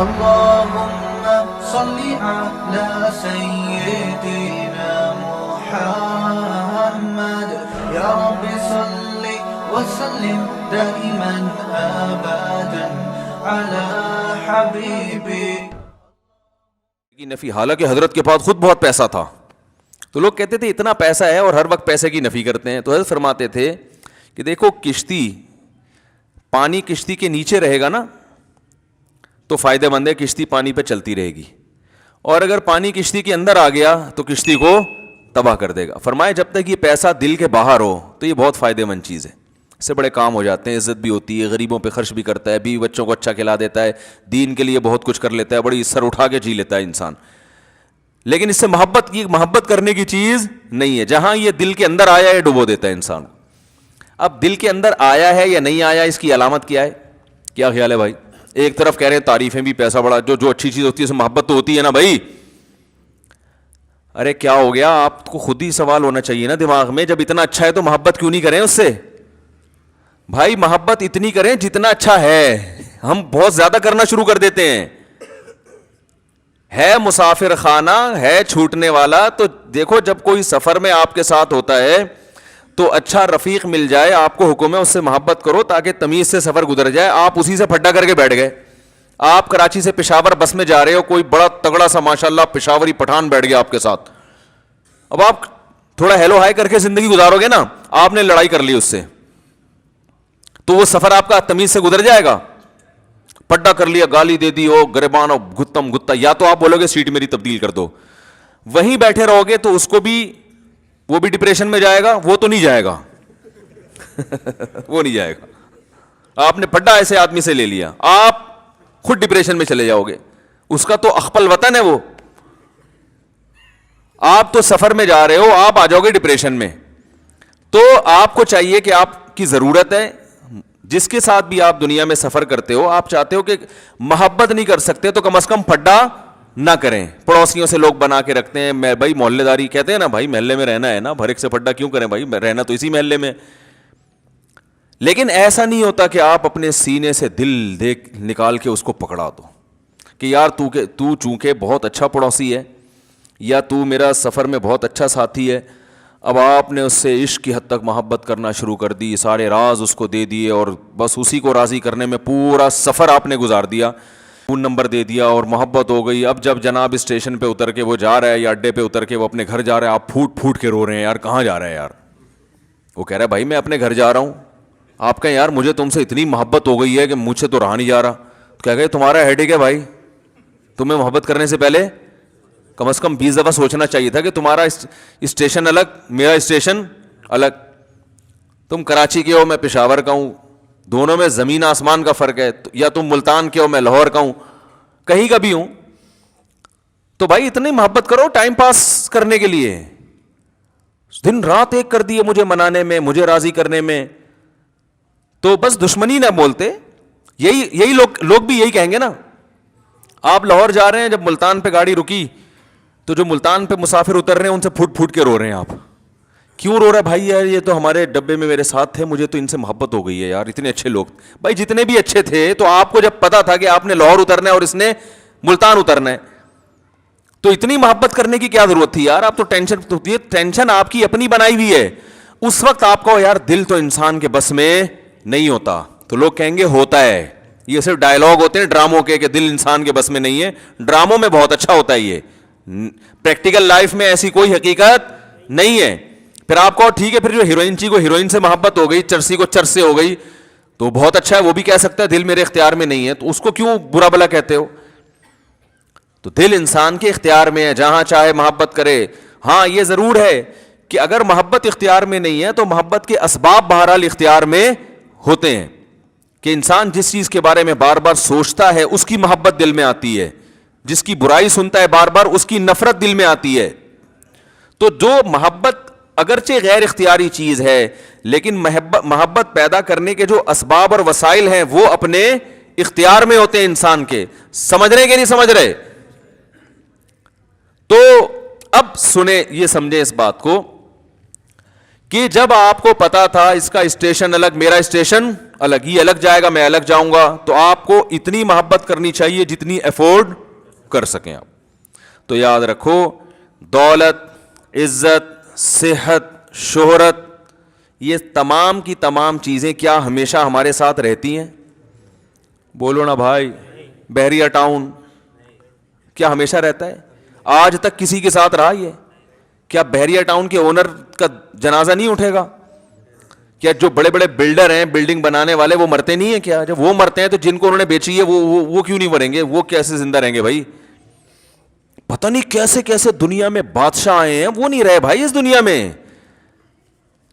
اللهم صل على سيدنا محمد يا رب صل وسلم دائما ابدا على حبيبي. نفی، حالانکہ حضرت کے پاس خود بہت پیسہ تھا تو لوگ کہتے تھے اتنا پیسہ ہے اور ہر وقت پیسے کی نفی کرتے ہیں. تو حضرت فرماتے تھے کہ دیکھو کشتی، پانی کشتی کے نیچے رہے گا نا تو فائدہ مند ہے، کشتی پانی پہ چلتی رہے گی، اور اگر پانی کشتی کے اندر آ گیا تو کشتی کو تباہ کر دے گا. فرمایا جب تک یہ پیسہ دل کے باہر ہو تو یہ بہت فائدہ مند چیز ہے، اس سے بڑے کام ہو جاتے ہیں، عزت بھی ہوتی ہے، غریبوں پہ خرچ بھی کرتا ہے، بیوی بچوں کو اچھا کھلا دیتا ہے، دین کے لیے بہت کچھ کر لیتا ہے، بڑی سر اٹھا کے جی لیتا ہے انسان. لیکن اس سے محبت کرنے کی چیز نہیں ہے. جہاں یہ دل کے اندر آیا ہے ڈبو دیتا ہے انسان. اب دل کے اندر آیا ہے یا نہیں آیا، اس کی علامت کیا ہے؟ کیا خیال ہے بھائی؟ ایک طرف کہہ رہے ہیں تعریفیں بھی، پیسہ بڑا، جو اچھی چیز ہوتی ہے اس سے محبت تو ہوتی ہے نا بھائی. ارے کیا ہو گیا؟ آپ کو خود ہی سوال ہونا چاہیے نا دماغ میں، جب اتنا اچھا ہے تو محبت کیوں نہیں کریں اس سے؟ بھائی محبت اتنی کریں جتنا اچھا ہے. ہم بہت زیادہ کرنا شروع کر دیتے ہیں. ہے مسافر خانہ ہے چھوٹنے والا. تو دیکھو جب کوئی سفر میں آپ کے ساتھ ہوتا ہے تو اچھا رفیق مل جائے، آپ کو حکم ہے اس سے محبت کرو تاکہ تمیز سے سفر گزر جائے. آپ اسی سے پھڈا کر کے بیٹھ گئے. آپ کراچی سے پشاور بس میں جا رہے ہو، کوئی بڑا تگڑا سا ماشاءاللہ پشاوری پٹھان بیٹھ گیا آپ کے ساتھ. اب آپ تھوڑا ہیلو ہائی کر کے زندگی گزارو گے نا، آپ نے لڑائی کر لی اس سے تو وہ سفر آپ کا تمیز سے گزر جائے گا؟ پڈا کر لیا، گالی دے دی، ہو گریبان ہو گتم گتا، یا تو آپ بولو گے سیٹ میری تبدیل کر دو. وہیں بیٹھے رہو گے تو اس کو بھی، وہ بھی ڈپریشن میں جائے گا. وہ تو نہیں جائے گا وہ نہیں جائے گا. آپ نے پڈا ایسے آدمی سے لے لیا، آپ خود ڈپریشن میں چلے جاؤ گے. اس کا تو اخپل وطن ہے وہ. آپ تو سفر میں جا رہے ہو، آپ آ جاؤ گے ڈپریشن میں. تو آپ کو چاہیے کہ آپ کی ضرورت ہے، جس کے ساتھ بھی آپ دنیا میں سفر کرتے ہو، آپ چاہتے ہو کہ محبت نہیں کر سکتے تو کم از کم پھڈا نہ کریں. پڑوسیوں سے لوگ بنا کے رکھتے ہیں، میں بھائی محلے داری کہتے ہیں نا، بھائی محلے میں رہنا ہے نا، بھر ایک سے پھڈا کیوں کریں بھائی، رہنا تو اسی محلے میں. لیکن ایسا نہیں ہوتا کہ آپ اپنے سینے سے دل دیکھ نکال کے اس کو پکڑا دو کہ یار تو چونکہ بہت اچھا پڑوسی ہے یا تو میرا سفر میں بہت اچھا ساتھی ہے. اب آپ نے اس سے عشق کی حد تک محبت کرنا شروع کر دی، سارے راز اس کو دے دیے اور بس اسی کو راضی کرنے میں پورا سفر آپ نے گزار دیا. فون نمبر دے دیا اور محبت ہو گئی. اب جب جناب اسٹیشن پہ اتر کے وہ جا رہا ہے یا اڈے پہ اتر کے وہ اپنے گھر جا رہا ہے، آپ پھوٹ پھوٹ کے رو رہے ہیں، یار کہاں جا رہا ہے یار؟ وہ کہہ رہا ہے بھائی میں اپنے گھر جا رہا ہوں. آپ کہیں یار مجھے تم سے اتنی محبت ہو گئی ہے کہ مجھ سے تو رہا نہیں جا رہا. کہہ گئے تمہارا ہیڈیک ہے بھائی، تمہیں محبت کرنے سے پہلے کم از کم 20 دفعہ سوچنا چاہیے تھا کہ تمہارا اسٹیشن الگ، میرا اسٹیشن الگ. تم کراچی کے ہو، میں پشاور کا ہوں، دونوں میں زمین آسمان کا فرق ہے. یا تم ملتان کے ہو، میں لاہور کا ہوں، کہیں کا بھی ہوں. تو بھائی اتنی محبت کرو ٹائم پاس کرنے کے لیے. دن رات ایک کر دیے مجھے منانے میں، مجھے راضی کرنے میں. تو بس دشمنی نہ بولتے. یہی لوگ بھی یہی کہیں گے نا. آپ لاہور جا رہے ہیں، جب ملتان پہ گاڑی رکی تو جو ملتان پہ مسافر اتر رہے ہیں ان سے پھوٹ پھوٹ کے رو رہے ہیں. آپ کیوں رو رہے بھائی؟ یار یہ تو ہمارے ڈبے میں میرے ساتھ تھے، مجھے تو ان سے محبت ہو گئی ہے یار، اتنے اچھے لوگ. بھائی جتنے بھی اچھے تھے تو آپ کو جب پتا تھا کہ آپ نے لاہور اترنا ہے اور اس نے ملتان اترنا ہے تو اتنی محبت کرنے کی کیا ضرورت تھی یار؟ آپ تو ٹینشن آپ کی اپنی بنائی ہوئی ہے. اس وقت آپ کو یار دل تو انسان کے بس میں نہیں ہوتا. تو لوگ کہیں گے ہوتا ہے. یہ صرف ڈائلاگ ہوتے ہیں ڈراموں کے کہ دل انسان کے بس میں نہیں ہے. ڈراموں میں بہت اچھا ہوتا ہے یہ، پریکٹیکل لائف میں ایسی کوئی حقیقت نہیں ہے. پھر آپ کو ٹھیک ہے، پھر جو ہیروئن چی کو ہیروئن سے محبت ہو گئی، چرسی کو چرس سے ہو گئی تو بہت اچھا ہے، وہ بھی کہہ سکتا ہے دل میرے اختیار میں نہیں ہے. تو اس کو کیوں برا بلا کہتے ہو؟ تو دل انسان کے اختیار میں ہے، جہاں چاہے محبت کرے. ہاں یہ ضرور ہے کہ اگر محبت اختیار میں نہیں ہے تو محبت کے اسباب بہرحال اختیار میں ہوتے ہیں. کہ انسان جس چیز کے بارے میں بار بار سوچتا ہے اس کی محبت دل میں آتی ہے، جس کی برائی سنتا ہے بار بار اس کی نفرت دل میں آتی ہے. تو جو محبت اگرچہ غیر اختیاری چیز ہے لیکن محبت پیدا کرنے کے جو اسباب اور وسائل ہیں وہ اپنے اختیار میں ہوتے ہیں انسان کے. سمجھ رہے کہ نہیں سمجھ رہے؟ تو اب سنیں، یہ سمجھیں اس بات کو کہ جب آپ کو پتا تھا اس کا اسٹیشن الگ, میرا اسٹیشن الگ, یہ الگ جائے گا میں الگ جاؤں گا, تو آپ کو اتنی محبت کرنی چاہیے جتنی افورڈ کر سکیں آپ. تو یاد رکھو, دولت, عزت, صحت, شہرت, یہ تمام کی تمام چیزیں کیا ہمیشہ ہمارے ساتھ رہتی ہیں؟ بولو نا بھائی. بحریہ ٹاؤن کیا ہمیشہ رہتا ہے؟ آج تک کسی کے ساتھ رہا یہ؟ کیا بحریہ ٹاؤن کے اونر کا جنازہ نہیں اٹھے گا؟ کیا جو بڑے بڑے بلڈر ہیں, بلڈنگ بنانے والے, وہ مرتے نہیں ہیں کیا؟ جب وہ مرتے ہیں تو جن کو انہوں نے بیچی ہے وہ کیوں نہیں مریں گے؟ وہ کیسے زندہ رہیں گے بھائی؟ پتہ نہیں کیسے کیسے دنیا میں بادشاہ آئے ہیں, وہ نہیں رہے بھائی اس دنیا میں.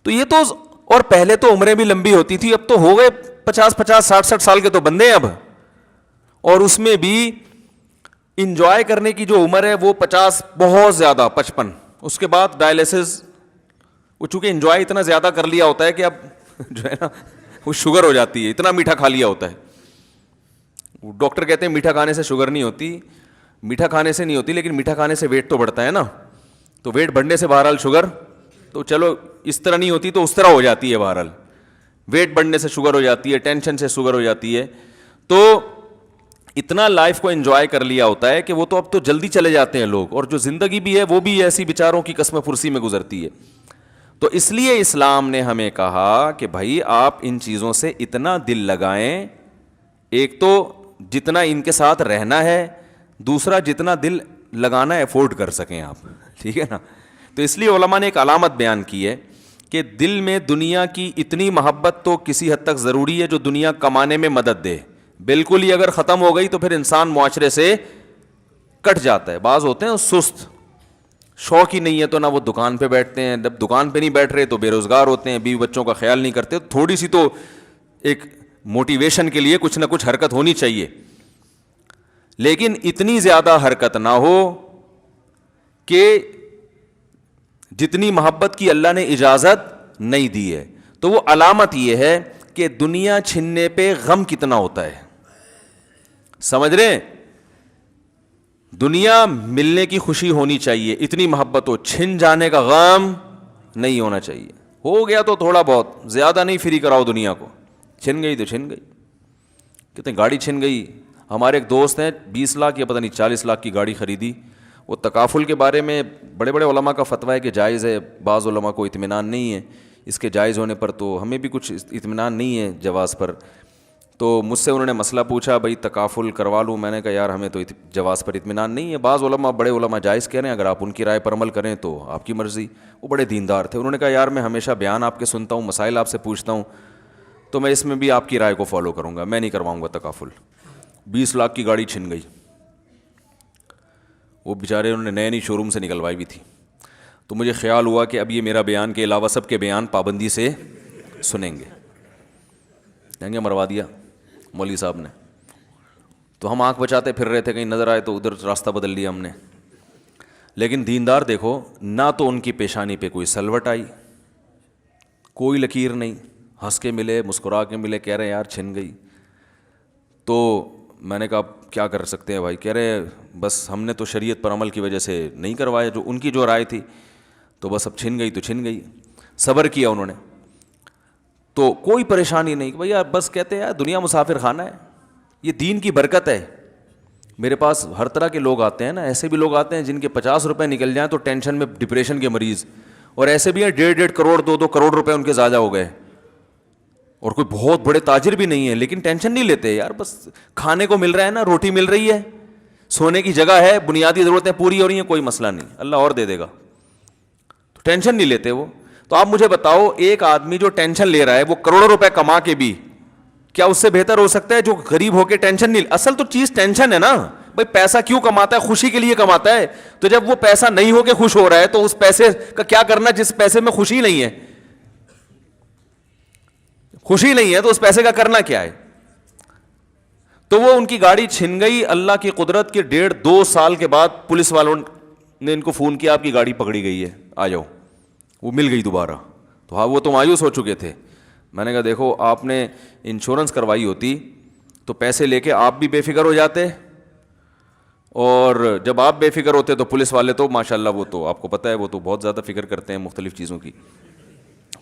تو یہ تو, اور پہلے تو عمریں بھی لمبی ہوتی تھی, اب تو ہو گئے 50 60 سال کے تو بندے ہیں اب, اور اس میں بھی انجوائے کرنے کی جو عمر ہے وہ 50, بہت زیادہ 55. اس کے بعد ڈائلیسس, وہ چونکہ انجوائے اتنا زیادہ کر لیا ہوتا ہے کہ اب جو ہے نا وہ شوگر ہو جاتی ہے, اتنا میٹھا کھا لیا ہوتا ہے. ڈاکٹر کہتے ہیں میٹھا کھانے سے شوگر نہیں ہوتی, میٹھا کھانے سے نہیں ہوتی, لیکن میٹھا کھانے سے ویٹ تو بڑھتا ہے نا. تو ویٹ بڑھنے سے بہرحال شوگر, تو چلو اس طرح نہیں ہوتی تو اس طرح ہو جاتی ہے. بہرحال ویٹ بڑھنے سے شوگر ہو جاتی ہے, ٹینشن سے شوگر ہو جاتی ہے. تو اتنا لائف کو انجوائے کر لیا ہوتا ہے کہ وہ تو اب تو جلدی چلے جاتے ہیں لوگ, اور جو زندگی بھی ہے وہ بھی ایسی بیچاروں کی قسم پرسی میں گزرتی ہے. تو اس لیے اسلام نے ہمیں کہا کہ بھائی آپ ان چیزوں سے اتنا دل لگائیں, ایک تو جتنا ان کے ساتھ رہنا ہے, دوسرا جتنا دل لگانا افورڈ کر سکیں آپ, ٹھیک ہے نا. تو اس لیے علماء نے ایک علامت بیان کی ہے کہ دل میں دنیا کی اتنی محبت تو کسی حد تک ضروری ہے جو دنیا کمانے میں مدد دے. بالکل ہی اگر ختم ہو گئی تو پھر انسان معاشرے سے کٹ جاتا ہے. بعض ہوتے ہیں سست, شوق ہی نہیں ہے تو نہ وہ دکان پہ بیٹھتے ہیں, جب دکان پہ نہیں بیٹھ رہے تو بے روزگار ہوتے ہیں, بیوی بچوں کا خیال نہیں کرتے. تھوڑی سی تو ایک موٹیویشن کے لیے کچھ نہ کچھ حرکت ہونی چاہیے, لیکن اتنی زیادہ حرکت نہ ہو کہ جتنی محبت کی اللہ نے اجازت نہیں دی ہے. تو وہ علامت یہ ہے کہ دنیا چھننے پہ غم کتنا ہوتا ہے, سمجھ رہے ہیں؟ دنیا ملنے کی خوشی ہونی چاہیے, اتنی محبت ہو, چھن جانے کا غم نہیں ہونا چاہیے. ہو گیا تو تھوڑا بہت, زیادہ نہیں فری کراؤ دنیا کو. چھن گئی تو چھن گئی. کہتے ہیں گاڑی چھن گئی. ہمارے ایک دوست ہیں 20 لاکھ یا پتہ نہیں 40 لاکھ کی گاڑی خریدی. وہ تکافل کے بارے میں بڑے بڑے علماء کا فتویٰ ہے کہ جائز ہے, بعض علماء کو اطمینان نہیں ہے اس کے جائز ہونے پر, تو ہمیں بھی کچھ اطمینان نہیں ہے جواز پر. تو مجھ سے انہوں نے مسئلہ پوچھا, بھائی تکافل کروا لوں؟ میں نے کہا یار ہمیں تو جواز پر اطمینان نہیں ہے. بعض علماء, بڑے علماء جائز کہہ رہے ہیں, اگر آپ ان کی رائے پر عمل کریں تو آپ کی مرضی. وہ بڑے دیندار تھے. انہوں نے کہا یار میں ہمیشہ بیان آپ کے سنتا ہوں, مسائل آپ سے پوچھتا ہوں, تو میں اس میں بھی آپ کی رائے کو فالو کروں گا, میں نہیں کرواؤں گا تکافل. 20 لاکھ کی گاڑی چھن گئی. وہ بیچارے انہوں نے نئے شو روم سے نکلوائی بھی تھی. تو مجھے خیال ہوا کہ اب یہ میرا بیان کے علاوہ سب کے بیان پابندی سے سنیں گے. کہیں گے مروا دیا مولوی صاحب نے. تو ہم آنکھ بچاتے پھر رہے تھے, کہیں نظر آئے تو ادھر راستہ بدل لیا ہم نے. لیکن دیندار دیکھو, نہ تو ان کی پیشانی پہ کوئی سلوٹ آئی, کوئی لکیر نہیں, ہنس کے ملے, مسکرا کے ملے, کہہ رہے ہیں یار چھن گئی. تو میں نے کہا کیا کر سکتے ہیں بھائی؟ کہہ رہے بس ہم نے تو شریعت پر عمل کی وجہ سے نہیں کروایا, جو ان کی جو رائے تھی, تو بس اب چھن گئی تو چھن گئی. صبر کیا انہوں نے, تو کوئی پریشانی نہیں. بھائی یار بس کہتے ہیں یار دنیا مسافر خانہ ہے, یہ دین کی برکت ہے. میرے پاس ہر طرح کے لوگ آتے ہیں نا, ایسے بھی لوگ آتے ہیں جن کے 50 روپے نکل جائیں تو ٹینشن میں, ڈپریشن کے مریض, اور ایسے بھی ہیں 1.5 کروڑ 2 کروڑ روپے ان کے ضائع ہو گئے, اور کوئی بہت بڑے تاجر بھی نہیں ہے, لیکن ٹینشن نہیں لیتے. یار بس کھانے کو مل رہا ہے نا, روٹی مل رہی ہے, سونے کی جگہ ہے, بنیادی ضرورتیں پوری ہو رہی ہیں, کوئی مسئلہ نہیں, اللہ اور دے دے گا, تو ٹینشن نہیں لیتے وہ. تو آپ مجھے بتاؤ, ایک آدمی جو ٹینشن لے رہا ہے وہ کروڑوں روپے کما کے بھی, کیا اس سے بہتر ہو سکتا ہے جو غریب ہو کے ٹینشن نہیں؟ اصل تو چیز ٹینشن ہے نا بھائی. پیسہ کیوں کماتا ہے؟ خوشی کے لیے کماتا ہے. تو جب وہ پیسہ نہیں ہو کے خوش ہو رہا ہے تو اس پیسے کا کیا کرنا جس پیسے میں خوشی نہیں ہے؟ خوشی نہیں ہے تو اس پیسے کا کرنا کیا ہے؟ تو وہ ان کی گاڑی چھن گئی. اللہ کی قدرت کے 1.5-2 سال کے بعد پولیس والوں نے ان کو فون کیا, آپ کی گاڑی پکڑی گئی ہے, آ جاؤ. وہ مل گئی دوبارہ. تو ہاں وہ تو مایوس ہو چکے تھے. میں نے کہا دیکھو آپ نے انشورنس کروائی ہوتی تو پیسے لے کے آپ بھی بے فکر ہو جاتے, اور جب آپ بے فکر ہوتے تو پولیس والے تو ماشاءاللہ وہ تو آپ کو پتہ ہے وہ تو بہت زیادہ فکر کرتے ہیں مختلف چیزوں کی.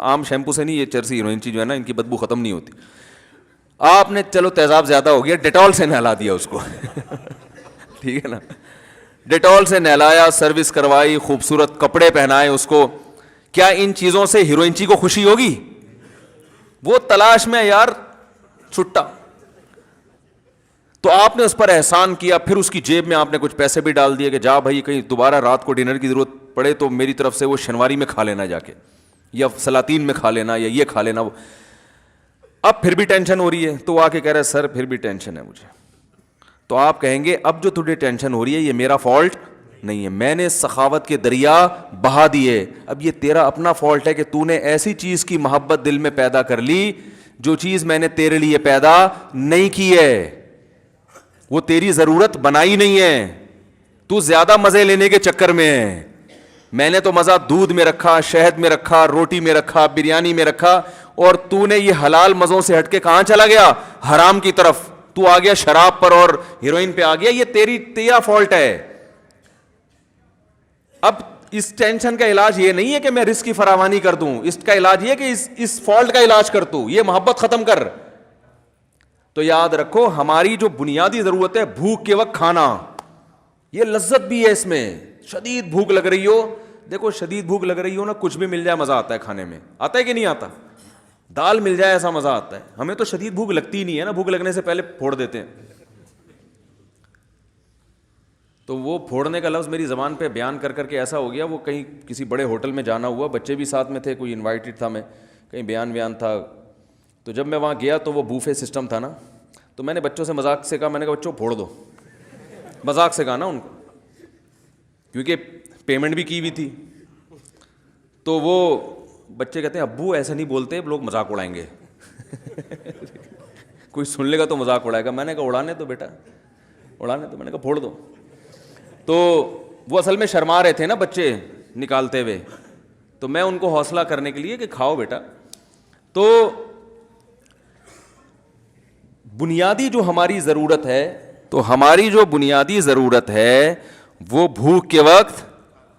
عام شیمپو سے نہیں, یہ چرسی ہیروئنچی جو ہے نا ان کی بدبو ختم نہیں ہوتی. آپ نے چلو تیزاب زیادہ ہو گیا, ڈیٹول سے نہلا دیا اس کو ٹھیک ہے نا, ڈیٹول سے نہلایا, سروس کروائی, خوبصورت کپڑے پہنائے اس کو. کیا ان چیزوں سے ہیروئنچی کو خوشی ہوگی؟ وہ تلاش میں یار چھٹا. تو آپ نے اس پر احسان کیا, پھر اس کی جیب میں آپ نے کچھ پیسے بھی ڈال دیے کہ جا بھائی کہیں دوبارہ رات کو ڈنر کی ضرورت پڑے تو میری طرف سے وہ شنواری میں کھا لینا جا کے, یا سلاطین میں کھا لینا, یا یہ کھا لینا. وہ اب پھر بھی ٹینشن ہو رہی ہے, تو وہ آ کے کہہ رہا ہے سر پھر بھی ٹینشن ہے مجھے. تو آپ کہیں گے اب جو تجھے ٹینشن ہو رہی ہے یہ میرا فالٹ نہیں ہے, میں نے سخاوت کے دریا بہا دیے, اب یہ تیرا اپنا فالٹ ہے کہ تو نے ایسی چیز کی محبت دل میں پیدا کر لی جو چیز میں نے تیرے لیے پیدا نہیں کی ہے, وہ تیری ضرورت بنائی نہیں ہے, تو زیادہ مزے لینے کے چکر میں ہے. میں نے تو مزہ دودھ میں رکھا, شہد میں رکھا, روٹی میں رکھا, بریانی میں رکھا, اور تو نے یہ حلال مزوں سے ہٹ کے کہاں چلا گیا؟ حرام کی طرف. تو آ گیا شراب پر اور ہیروئن پہ آ گیا, یہ تیرا فالٹ ہے. اب اس ٹینشن کا علاج یہ نہیں ہے کہ میں رزق کی فراوانی کر دوں, اس کا علاج یہ ہے کہ اس فالٹ کا علاج کر تو, یہ محبت ختم کر. تو یاد رکھو ہماری جو بنیادی ضرورت ہے بھوک کے وقت کھانا, یہ لذت بھی ہے اس میں. شدید بھوک لگ رہی ہو, دیکھو شدید بھوک لگ رہی ہو نا, کچھ بھی مل جائے مزہ آتا ہے کھانے میں, آتا ہے کہ نہیں آتا؟ دال مل جائے ایسا مزہ آتا ہے. ہمیں تو شدید بھوک لگتی ہی نہیں ہے نا, بھوک لگنے سے پہلے پھوڑ دیتے ہیں. تو وہ پھوڑنے کا لفظ میری زبان پہ بیان کر کر کے ایسا ہو گیا, وہ کہیں کسی بڑے ہوٹل میں جانا ہوا, بچے بھی ساتھ میں تھے, کوئی انوائٹڈ تھا, میں کہیں بیان تھا. تو جب میں وہاں گیا تو وہ بوفے سسٹم تھا نا, تو میں نے بچوں سے مذاق سے کہا, میں نے کہا بچوں پھوڑ دو, مذاق سے کہا نا ان کو, کیونکہ پیمنٹ بھی کی ہوئی تھی. تو وہ بچے کہتے ہیں ابو ایسا نہیں بولتے, لوگ مذاق اڑائیں گے کوئی سن لے گا تو مذاق اڑائے گا. میں نے کہا اڑانے تو بیٹا, اڑانے تو. میں نے کہا پھوڑ دو. تو وہ اصل میں شرما رہے تھے نا بچے نکالتے ہوئے, تو میں ان کو حوصلہ کرنے کے لیے کہ کھاؤ بیٹا. تو بنیادی جو ہماری ضرورت ہے, تو ہماری جو بنیادی ضرورت ہے وہ بھوک کے وقت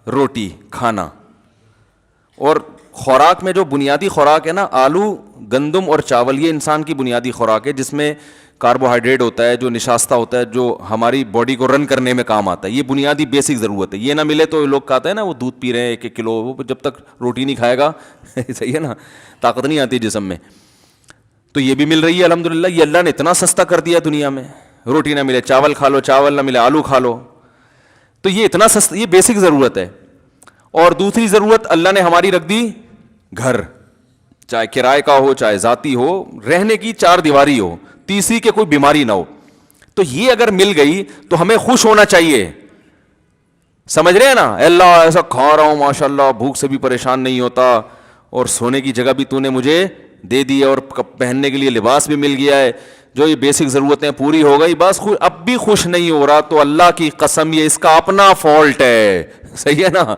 روٹی کھانا. اور خوراک میں جو بنیادی خوراک ہے نا, آلو, گندم اور چاول, یہ انسان کی بنیادی خوراک ہے جس میں کاربوہائیڈریٹ ہوتا ہے, جو نشاستہ ہوتا ہے, جو ہماری باڈی کو رن کرنے میں کام آتا ہے. یہ بنیادی بیسک ضرورت ہے. یہ نہ ملے تو لوگ کہتے ہیں نا وہ دودھ پی رہے ہیں 1 کلو, وہ جب تک روٹی نہیں کھائے گا صحیح ہے نا, طاقت نہیں آتی جسم میں. تو یہ بھی مل رہی ہے الحمدللہ. یہ اللہ نے اتنا سستا کر دیا دنیا میں, روٹی نہ ملے چاول کھا لو, چاول نہ ملے آلو کھا لو. تو یہ اتنا سستا, یہ بیسک ضرورت ہے. اور دوسری ضرورت اللہ نے ہماری رکھ دی گھر, چاہے کرائے کا ہو چاہے ذاتی ہو, رہنے کی 4 دیواری ہو, تیسری کہ کوئی بیماری نہ ہو. تو یہ اگر مل گئی تو ہمیں خوش ہونا چاہیے. سمجھ رہے ہیں نا, اللہ ایسا کھا رہا ہوں ماشاءاللہ, بھوک سے بھی پریشان نہیں ہوتا, اور سونے کی جگہ بھی تو نے مجھے دے دی ہے, اور پہننے کے لیے لباس بھی مل گیا ہے, جو یہ بیسک ضرورتیں پوری ہو گئی, بس اب بھی خوش نہیں ہو رہا, تو اللہ کی قسم یہ اس کا اپنا فالٹ ہے. صحیح ہے نا,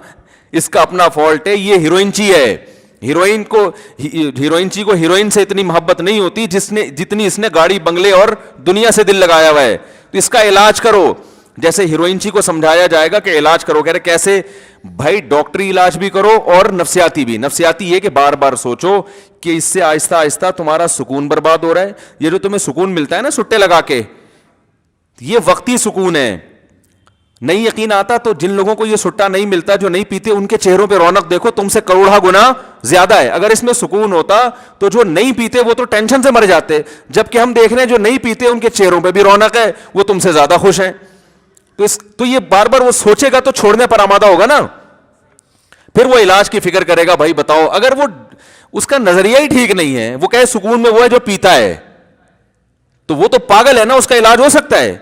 اس کا اپنا فالٹ ہے. یہ ہیروئنچی ہے. ہیروئنچی کو ہیروئن سے اتنی محبت نہیں ہوتی جتنی اس نے گاڑی بنگلے اور دنیا سے دل لگایا ہوا ہے. تو اس کا علاج کرو, جیسے ہیروئنچی کو سمجھایا جائے گا کہ علاج کرو. کہہ رہے کیسے بھائی؟ ڈاکٹری علاج بھی کرو اور نفسیاتی بھی. نفسیاتی یہ کہ بار بار سوچو کہ اس سے آہستہ آہستہ تمہارا سکون برباد ہو رہا ہے. یہ جو تمہیں سکون ملتا ہے نا سٹے لگا کے, یہ وقتی سکون ہے. نہیں یقین آتا تو جن لوگوں کو یہ سٹا نہیں ملتا, جو نہیں پیتے, ان کے چہروں پہ رونق دیکھو, تم سے کروڑا گنا زیادہ ہے. اگر اس میں سکون ہوتا تو جو نہیں پیتے وہ تو ٹینشن سے مر جاتے, جبکہ ہم دیکھ رہے ہیں جو نہیں پیتے ان کے چہروں پہ بھی رونق ہے, وہ تم سے زیادہ خوش ہیں. تو یہ بار بار وہ سوچے گا تو چھوڑنے پر آمادہ ہوگا نا, پھر وہ علاج کی فکر کرے گا. بھائی بتاؤ, اگر وہ اس کا نظریہ ہی ٹھیک نہیں ہے, وہ کہے سکون میں وہ ہے جو پیتا ہے, تو وہ تو پاگل ہے نا, اس کا علاج ہو سکتا ہے.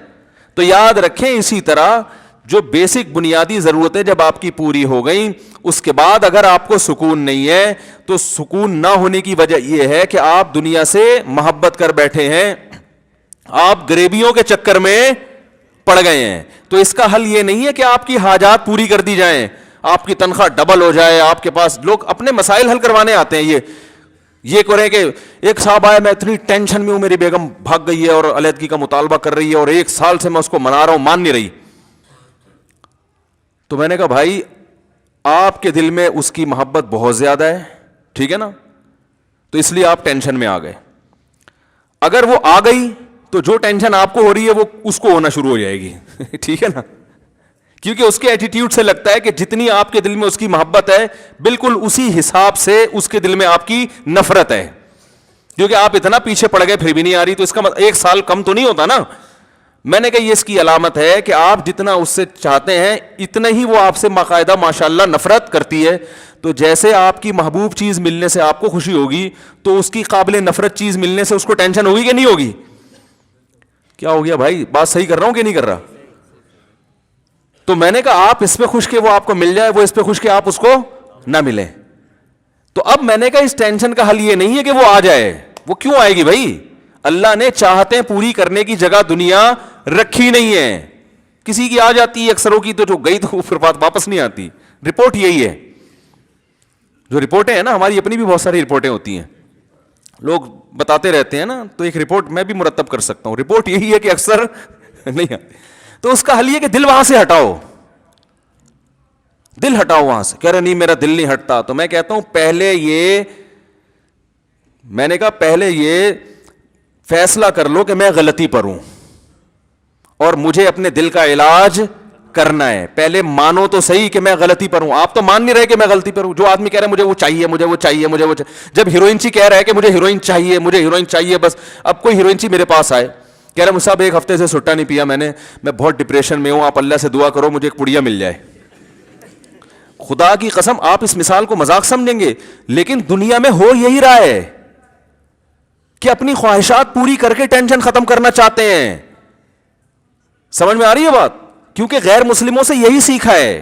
تو یاد رکھیں, اسی طرح جو بیسک بنیادی ضرورتیں جب آپ کی پوری ہو گئیں, اس کے بعد اگر آپ کو سکون نہیں ہے, تو سکون نہ ہونے کی وجہ یہ ہے کہ آپ دنیا سے محبت کر بیٹھے ہیں, آپ غریبیوں کے چکر میں پڑ گئے ہیں. تو اس کا حل یہ نہیں ہے کہ آپ کی حاجات پوری کر دی جائیں, آپ کی تنخواہ ڈبل ہو جائے, آپ کے پاس لوگ اپنے مسائل حل کروانے آتے ہیں. یہ کریں کہ ایک صاحب آیا, میں اتنی ٹینشن میں ہوں, میری بیگم بھاگ گئی ہے اور علیحدگی کا مطالبہ کر رہی ہے, اور 1 سال سے میں اس کو منا رہا ہوں, مان نہیں رہی. تو میں نے کہا بھائی آپ کے دل میں اس کی محبت بہت زیادہ ہے, ٹھیک ہے نا, تو اس لیے آپ ٹینشن میں آ گئے. اگر وہ آ گئی تو جو ٹینشن آپ کو ہو رہی ہے وہ اس کو ہونا شروع ہو جائے گی. ٹھیک ہے نا, کیونکہ اس کے ایٹیٹیوڈ سے لگتا ہے کہ جتنی آپ کے دل میں اس کی محبت ہے بالکل اسی حساب سے اس کے دل میں آپ کی نفرت ہے. کیونکہ آپ اتنا پیچھے پڑ گئے پھر بھی نہیں آ رہی, تو اس کا مطلب 1 سال کم تو نہیں ہوتا نا. میں نے کہا یہ اس کی علامت ہے کہ آپ جتنا اس سے چاہتے ہیں اتنا ہی وہ آپ سے باقاعدہ ماشاءاللہ نفرت کرتی ہے. تو جیسے آپ کی محبوب چیز ملنے سے آپ کو خوشی ہوگی, تو اس کی قابل نفرت چیز ملنے سے اس کو ٹینشن ہوگی کہ نہیں ہوگی؟ کیا ہو گیا بھائی, بات صحیح کر رہا ہوں کہ نہیں کر رہا؟ تو میں نے کہا آپ اس پہ خوش کہ وہ آپ کو مل جائے, وہ اس پہ خوش کہ آپ اس کو نہ ملے. تو اب میں نے کہا اس ٹینشن کا حل یہ نہیں ہے کہ وہ آ جائے. وہ کیوں آئے گی بھائی؟ اللہ نے چاہتے پوری کرنے کی جگہ دنیا رکھی نہیں ہے. کسی کی آ جاتی ہے, اکثروں کی تو جو گئی تو پھر بات واپس نہیں آتی. رپورٹ یہی ہے. جو رپورٹیں ہیں نا, ہماری اپنی بھی بہت ساری رپورٹیں ہوتی ہیں, لوگ بتاتے رہتے ہیں نا, تو ایک رپورٹ میں بھی مرتب کر سکتا ہوں. رپورٹ یہی ہے کہ اکثر نہیں آتی. تو اس کا حل یہ کہ دل وہاں سے ہٹاؤ, دل ہٹاؤ وہاں سے. کہہ رہے نہیں میرا دل نہیں ہٹتا. تو میں کہتا ہوں پہلے یہ فیصلہ کر لو کہ میں غلطی پر ہوں اور مجھے اپنے دل کا علاج کرنا ہے. پہلے مانو تو صحیح کہ میں غلطی پر ہوں. آپ تو مان نہیں رہے کہ میں غلطی پر ہوں. جو آدمی کہہ رہا ہے مجھے وہ چاہیے, مجھے وہ چاہیے, مجھے وہ چاہیے. جب ہیروئنچی کہہ رہا ہے کہ مجھے ہیروئن چاہیے, مجھے ہیروئن چاہیے بس. اب کوئی ہیروئنچی میرے پاس آئے, کہہ رہا ہے صاحب 1 ہفتے سے سٹا نہیں پیا میں بہت ڈپریشن میں ہوں, آپ اللہ سے دعا کرو مجھے ایک پڑیا مل جائے. خدا کی قسم آپ اس مثال کو مذاق سمجھیں گے, لیکن دنیا میں ہو یہی رہا ہے کہ اپنی خواہشات پوری کر کے ٹینشن ختم کرنا چاہتے ہیں. سمجھ میں آ رہی ہے بات؟ کیونکہ غیر مسلموں سے یہی سیکھا ہے.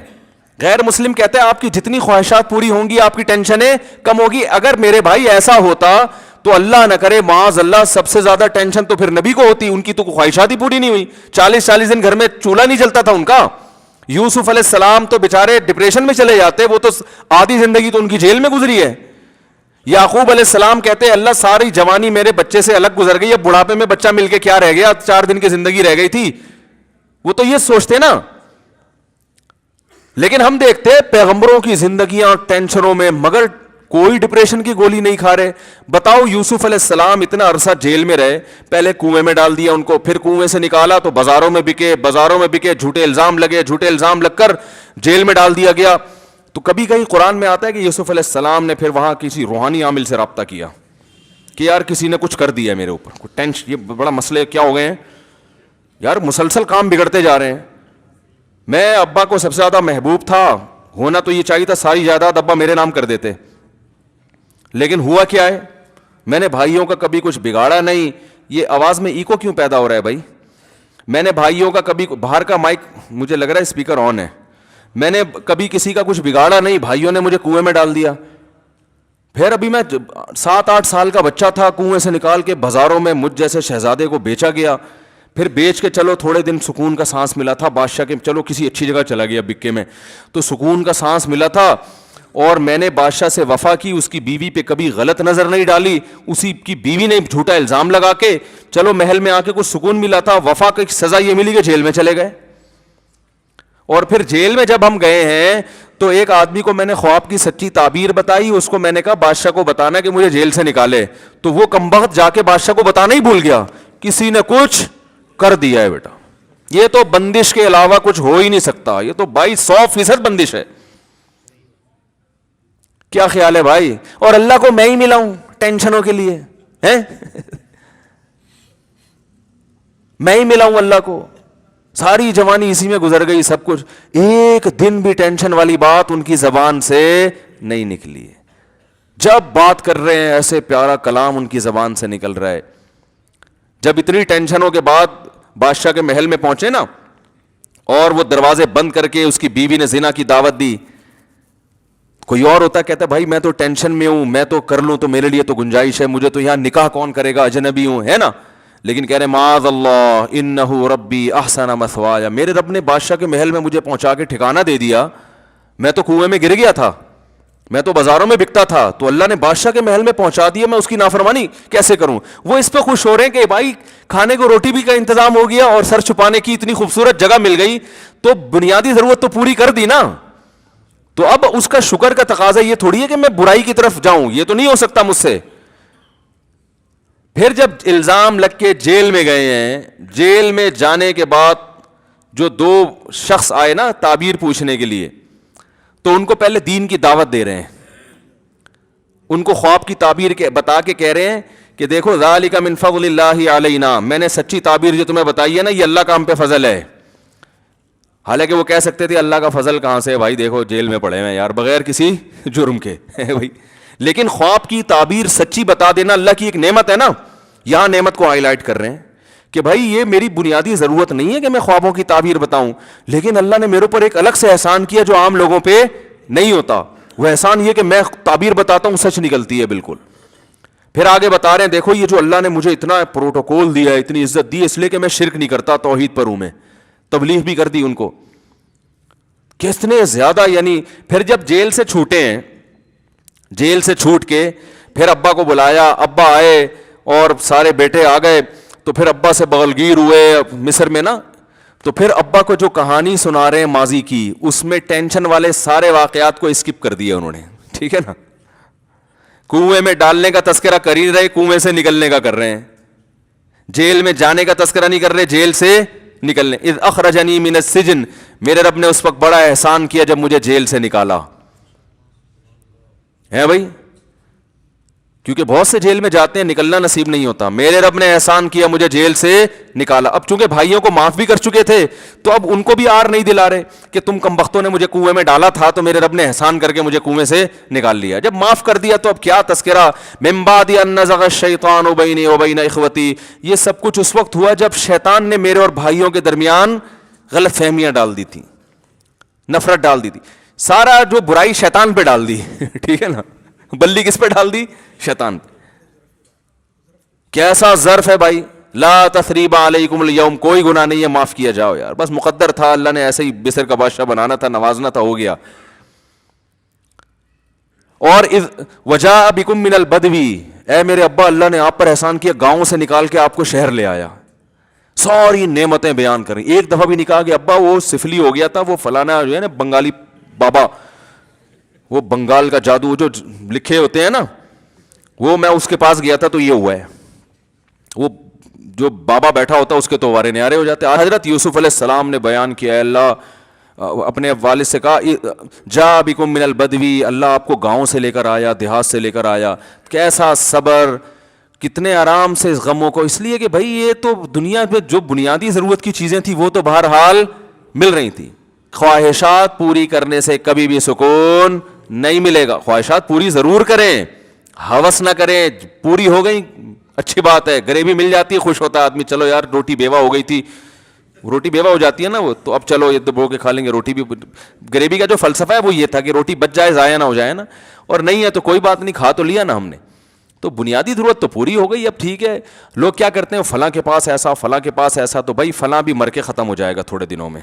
غیر مسلم کہتے ہیں آپ کی جتنی خواہشات پوری ہوں گی آپ کی ٹینشنیں کم ہوگی. اگر میرے بھائی ایسا ہوتا تو اللہ نہ کرے معاذ اللہ سب سے زیادہ ٹینشن تو پھر نبی کو ہوتی. ان کی تو خواہشات ہی پوری نہیں ہوئی. 40 دن گھر میں چولہا نہیں جلتا تھا ان کا. یوسف علیہ السلام تو بیچارے ڈپریشن میں چلے جاتے, وہ تو آدھی زندگی تو ان کی جیل میں گزری ہے. یعقوب علیہ السلام کہتے ہیں اللہ ساری جوانی میرے بچے سے الگ گزر گئی, اب بڑھاپے میں بچہ مل کے کیا رہ گیا, 4 دن کی زندگی رہ گئی تھی. وہ تو یہ سوچتے نا. لیکن ہم دیکھتے پیغمبروں کی زندگیاں ٹینشنوں میں, مگر کوئی ڈپریشن کی گولی نہیں کھا رہے. بتاؤ یوسف علیہ السلام اتنا عرصہ جیل میں رہے, پہلے کنویں میں ڈال دیا ان کو, پھر کنویں سے نکالا تو بازاروں میں بکے, جھوٹے الزام لگ کر جیل میں ڈال دیا گیا. تو کبھی کہیں قرآن میں آتا ہے کہ یوسف علیہ السلام نے پھر وہاں کسی روحانی عامل سے رابطہ کیا کہ یار کسی نے کچھ کر دیا میرے اوپر, کوئی ٹینشن, یہ بڑا مسئلے کیا ہو گئے ہیں یار, مسلسل کام بگڑتے جا رہے ہیں. میں ابا کو سب سے زیادہ محبوب تھا, ہونا تو یہ چاہیے تھا ساری جائیداد ابا میرے نام کر دیتے, لیکن ہوا کیا ہے, میں نے بھائیوں کا کبھی کچھ بگاڑا نہیں. یہ آواز میں ایکو کیوں پیدا ہو رہا ہے بھائی؟ میں نے بھائیوں کا کبھی, باہر کا مائک مجھے لگ رہا ہے اسپیکر آن ہے, میں نے کبھی کسی کا کچھ بگاڑا نہیں. بھائیوں نے مجھے کنویں میں ڈال دیا. پھر ابھی میں 7-8 سال کا بچہ تھا, کنویں سے نکال کے بازاروں میں مجھ جیسے شہزادے کو بیچا گیا. پھر بیچ کے چلو تھوڑے دن سکون کا سانس ملا تھا بادشاہ کے, چلو کسی اچھی جگہ چلا گیا بکے میں, تو سکون کا سانس ملا تھا. اور میں نے بادشاہ سے وفا کی, اس کی بیوی پہ کبھی غلط نظر نہیں ڈالی, اسی کی بیوی نے جھوٹا الزام لگا کے چلو محل میں آ کے کچھ سکون ملا تھا. وفا کی سزا یہ ملی کہ جیل میں چلے گئے. اور پھر جیل میں جب ہم گئے ہیں تو ایک آدمی کو میں نے خواب کی سچی تعبیر بتائی, اس کو میں نے کہا بادشاہ کو بتانا کہ مجھے جیل سے نکالے, تو وہ کمبخت جا کے بادشاہ کو بتانا ہی بھول گیا, کسی نے کچھ کر دیا ہے بیٹا. یہ تو بندش کے علاوہ کچھ ہو ہی نہیں سکتا, یہ تو 100% بندش ہے. کیا خیال ہے بھائی؟ اور اللہ کو میں ہی ملا ہوں ٹینشنوں کے لیے, میں ہی ملا ہوں اللہ کو. ساری جوانی اسی میں گزر گئی, سب کچھ, ایک دن بھی ٹینشن والی بات ان کی زبان سے نہیں نکلی. جب بات کر رہے ہیں ایسے پیارا کلام ان کی زبان سے نکل رہا ہے. جب اتنی ٹینشنوں کے بعد بادشاہ کے محل میں پہنچے نا, اور وہ دروازے بند کر کے اس کی بیوی نے زنا کی دعوت دی, کوئی اور ہوتا کہتا بھائی میں تو ٹینشن میں ہوں, میں تو کر لوں تو میرے لیے تو گنجائش ہے, مجھے تو یہاں نکاح کون کرے گا, اجنبی ہوں, ہے نا. لیکن کہہ رہے معاذ اللہ انہ ربی احسن مثوایا, میرے رب نے بادشاہ کے محل میں مجھے پہنچا کے ٹھکانہ دے دیا. میں تو کنویں میں گر گیا تھا, میں تو بازاروں میں بکتا تھا, تو اللہ نے بادشاہ کے محل میں پہنچا دیا, میں اس کی نافرمانی کیسے کروں. وہ اس پہ خوش ہو رہے ہیں کہ بھائی کھانے کو روٹی بھی کا انتظام ہو گیا اور سر چھپانے کی اتنی خوبصورت جگہ مل گئی, تو بنیادی ضرورت تو پوری کر دی نا. تو اب اس کا شکر کا تقاضا یہ تھوڑی ہے کہ میں برائی کی طرف جاؤں, یہ تو نہیں ہو سکتا مجھ سے. پھر جب الزام لگ کے جیل میں گئے ہیں, جیل میں جانے کے بعد جو دو شخص آئے نا تعبیر پوچھنے کے لیے, تو ان کو پہلے دین کی دعوت دے رہے ہیں, ان کو خواب کی تعبیر کے بتا کے کہہ رہے ہیں کہ دیکھو ذالک من فضل اللہ علینا, میں نے سچی تعبیر جو تمہیں بتائی ہے نا, یہ اللہ کا ہم پہ فضل ہے. حالانکہ وہ کہہ سکتے تھے اللہ کا فضل کہاں سے بھائی, دیکھو جیل میں پڑے ہیں یار بغیر کسی جرم کے بھائی. لیکن خواب کی تعبیر سچی بتا دینا اللہ کی ایک نعمت ہے نا, یہاں نعمت کو ہائی لائٹ کر رہے ہیں کہ بھائی یہ میری بنیادی ضرورت نہیں ہے کہ میں خوابوں کی تعبیر بتاؤں, لیکن اللہ نے میرے اوپر ایک الگ سے احسان کیا جو عام لوگوں پہ نہیں ہوتا. وہ احسان یہ کہ میں تعبیر بتاتا ہوں سچ نکلتی ہے بالکل. پھر آگے بتا رہے ہیں دیکھو یہ جو اللہ نے مجھے اتنا پروٹوکول دیا ہے, اتنی عزت دی, اس لیے کہ میں شرک نہیں کرتا, توحید پر ہوں میں. تبلیغ بھی کر دی ان کو کتنے زیادہ. یعنی پھر جب جیل سے چھوٹے ہیں, جیل سے چھوٹ کے پھر ابا کو بلایا, ابا آئے اور سارے بیٹے آ گئے, تو پھر ابا سے بغلگیر ہوئے مصر میں نا, تو پھر ابا کو جو کہانی سنا رہے ہیں ماضی کی, اس میں ٹینشن والے سارے واقعات کو اسکپ کر دیا انہوں نے, ٹھیک ہے نا. کنویں میں ڈالنے کا تذکرہ کر ہی رہے, کنویں سے نکلنے کا کر رہے ہیں. جیل میں جانے کا تذکرہ نہیں کر رہے, جیل سے نکلنے. اذ اخرجنی من السجن, میرے رب نے اس وقت بڑا احسان کیا جب مجھے جیل سے نکالا ہے بھائی, کیونکہ بہت سے جیل میں جاتے ہیں نکلنا نصیب نہیں ہوتا. میرے رب نے احسان کیا مجھے جیل سے نکالا. اب چونکہ بھائیوں کو معاف بھی کر چکے تھے تو اب ان کو بھی آر نہیں دلا رہے کہ تم کم بختوں نے مجھے کنویں میں ڈالا تھا تو میرے رب نے احسان کر کے مجھے کنویں سے نکال لیا. جب معاف کر دیا تو اب کیا تذکرہ, من بعد ان نزغ الشیطان بینی وبین اخوتی. یہ سب کچھ اس وقت ہوا جب شیطان نے میرے اور بھائیوں کے درمیان غلط فہمیاں ڈال دی تھی, نفرت ڈال دی تھی. سارا جو برائی شیطان پہ ڈال دی ٹھیک ہے نا, بلی کس پہ ڈال دی, شیطان پہ. کیسا ظرف ہے بھائی, لا تثریب علیکم اليوم, کوئی گناہ نہیں ہے, معاف کیا جاؤ یار, بس مقدر تھا, اللہ نے ایسے ہی مصر کا بادشاہ بنانا تھا, نوازنا تھا, ہو گیا. اور وجاء بکم من البدوی, اے میرے ابا اللہ نے آپ پر احسان کیا, گاؤں سے نکال کے آپ کو شہر لے آیا, ساری نعمتیں بیان کریں. ایک دفعہ بھی نہیں کہا کہ ابا وہ سفلی ہو گیا تھا, وہ فلانا جو ہے نا بنگالی بابا, وہ بنگال کا جادو جو لکھے ہوتے ہیں نا, وہ میں اس کے پاس گیا تھا تو یہ ہوا ہے. وہ جو بابا بیٹھا ہوتا ہے اس کے تو وارے نیارے ہو جاتے. حضرت یوسف علیہ السلام نے بیان کیا ہے, اللہ اپنے والد سے کہا جا بکم من البدوی, اللہ آپ کو گاؤں سے لے کر آیا, دیہات سے لے کر آیا. کیسا صبر, کتنے آرام سے اس غموں کو, اس لیے کہ بھائی یہ تو دنیا میں جو بنیادی ضرورت کی چیزیں تھیں وہ تو بہرحال مل رہی تھیں. خواہشات پوری کرنے سے کبھی بھی سکون نہیں ملے گا. خواہشات پوری ضرور کریں, ہوس نہ کریں, پوری ہو گئی اچھی بات ہے, غریبی مل جاتی ہے خوش ہوتا ہے آدمی, چلو یار روٹی بیوہ ہو گئی تھی, روٹی بیوہ ہو جاتی ہے نا وہ, تو اب چلو یہ دبو کے کھا لیں گے روٹی بھی. غریبی کا جو فلسفہ ہے وہ یہ تھا کہ روٹی بچ جائے, ضائع نہ ہو جائے نا, اور نہیں ہے تو کوئی بات نہیں, کھا تو لیا نا ہم نے, تو بنیادی ضرورت تو پوری ہو گئی. اب ٹھیک ہے, لوگ کیا کرتے ہیں, فلاں کے پاس ایسا, فلاں کے پاس ایسا, تو بھائی فلاں بھی مر کے ختم ہو جائے گا تھوڑے دنوں میں,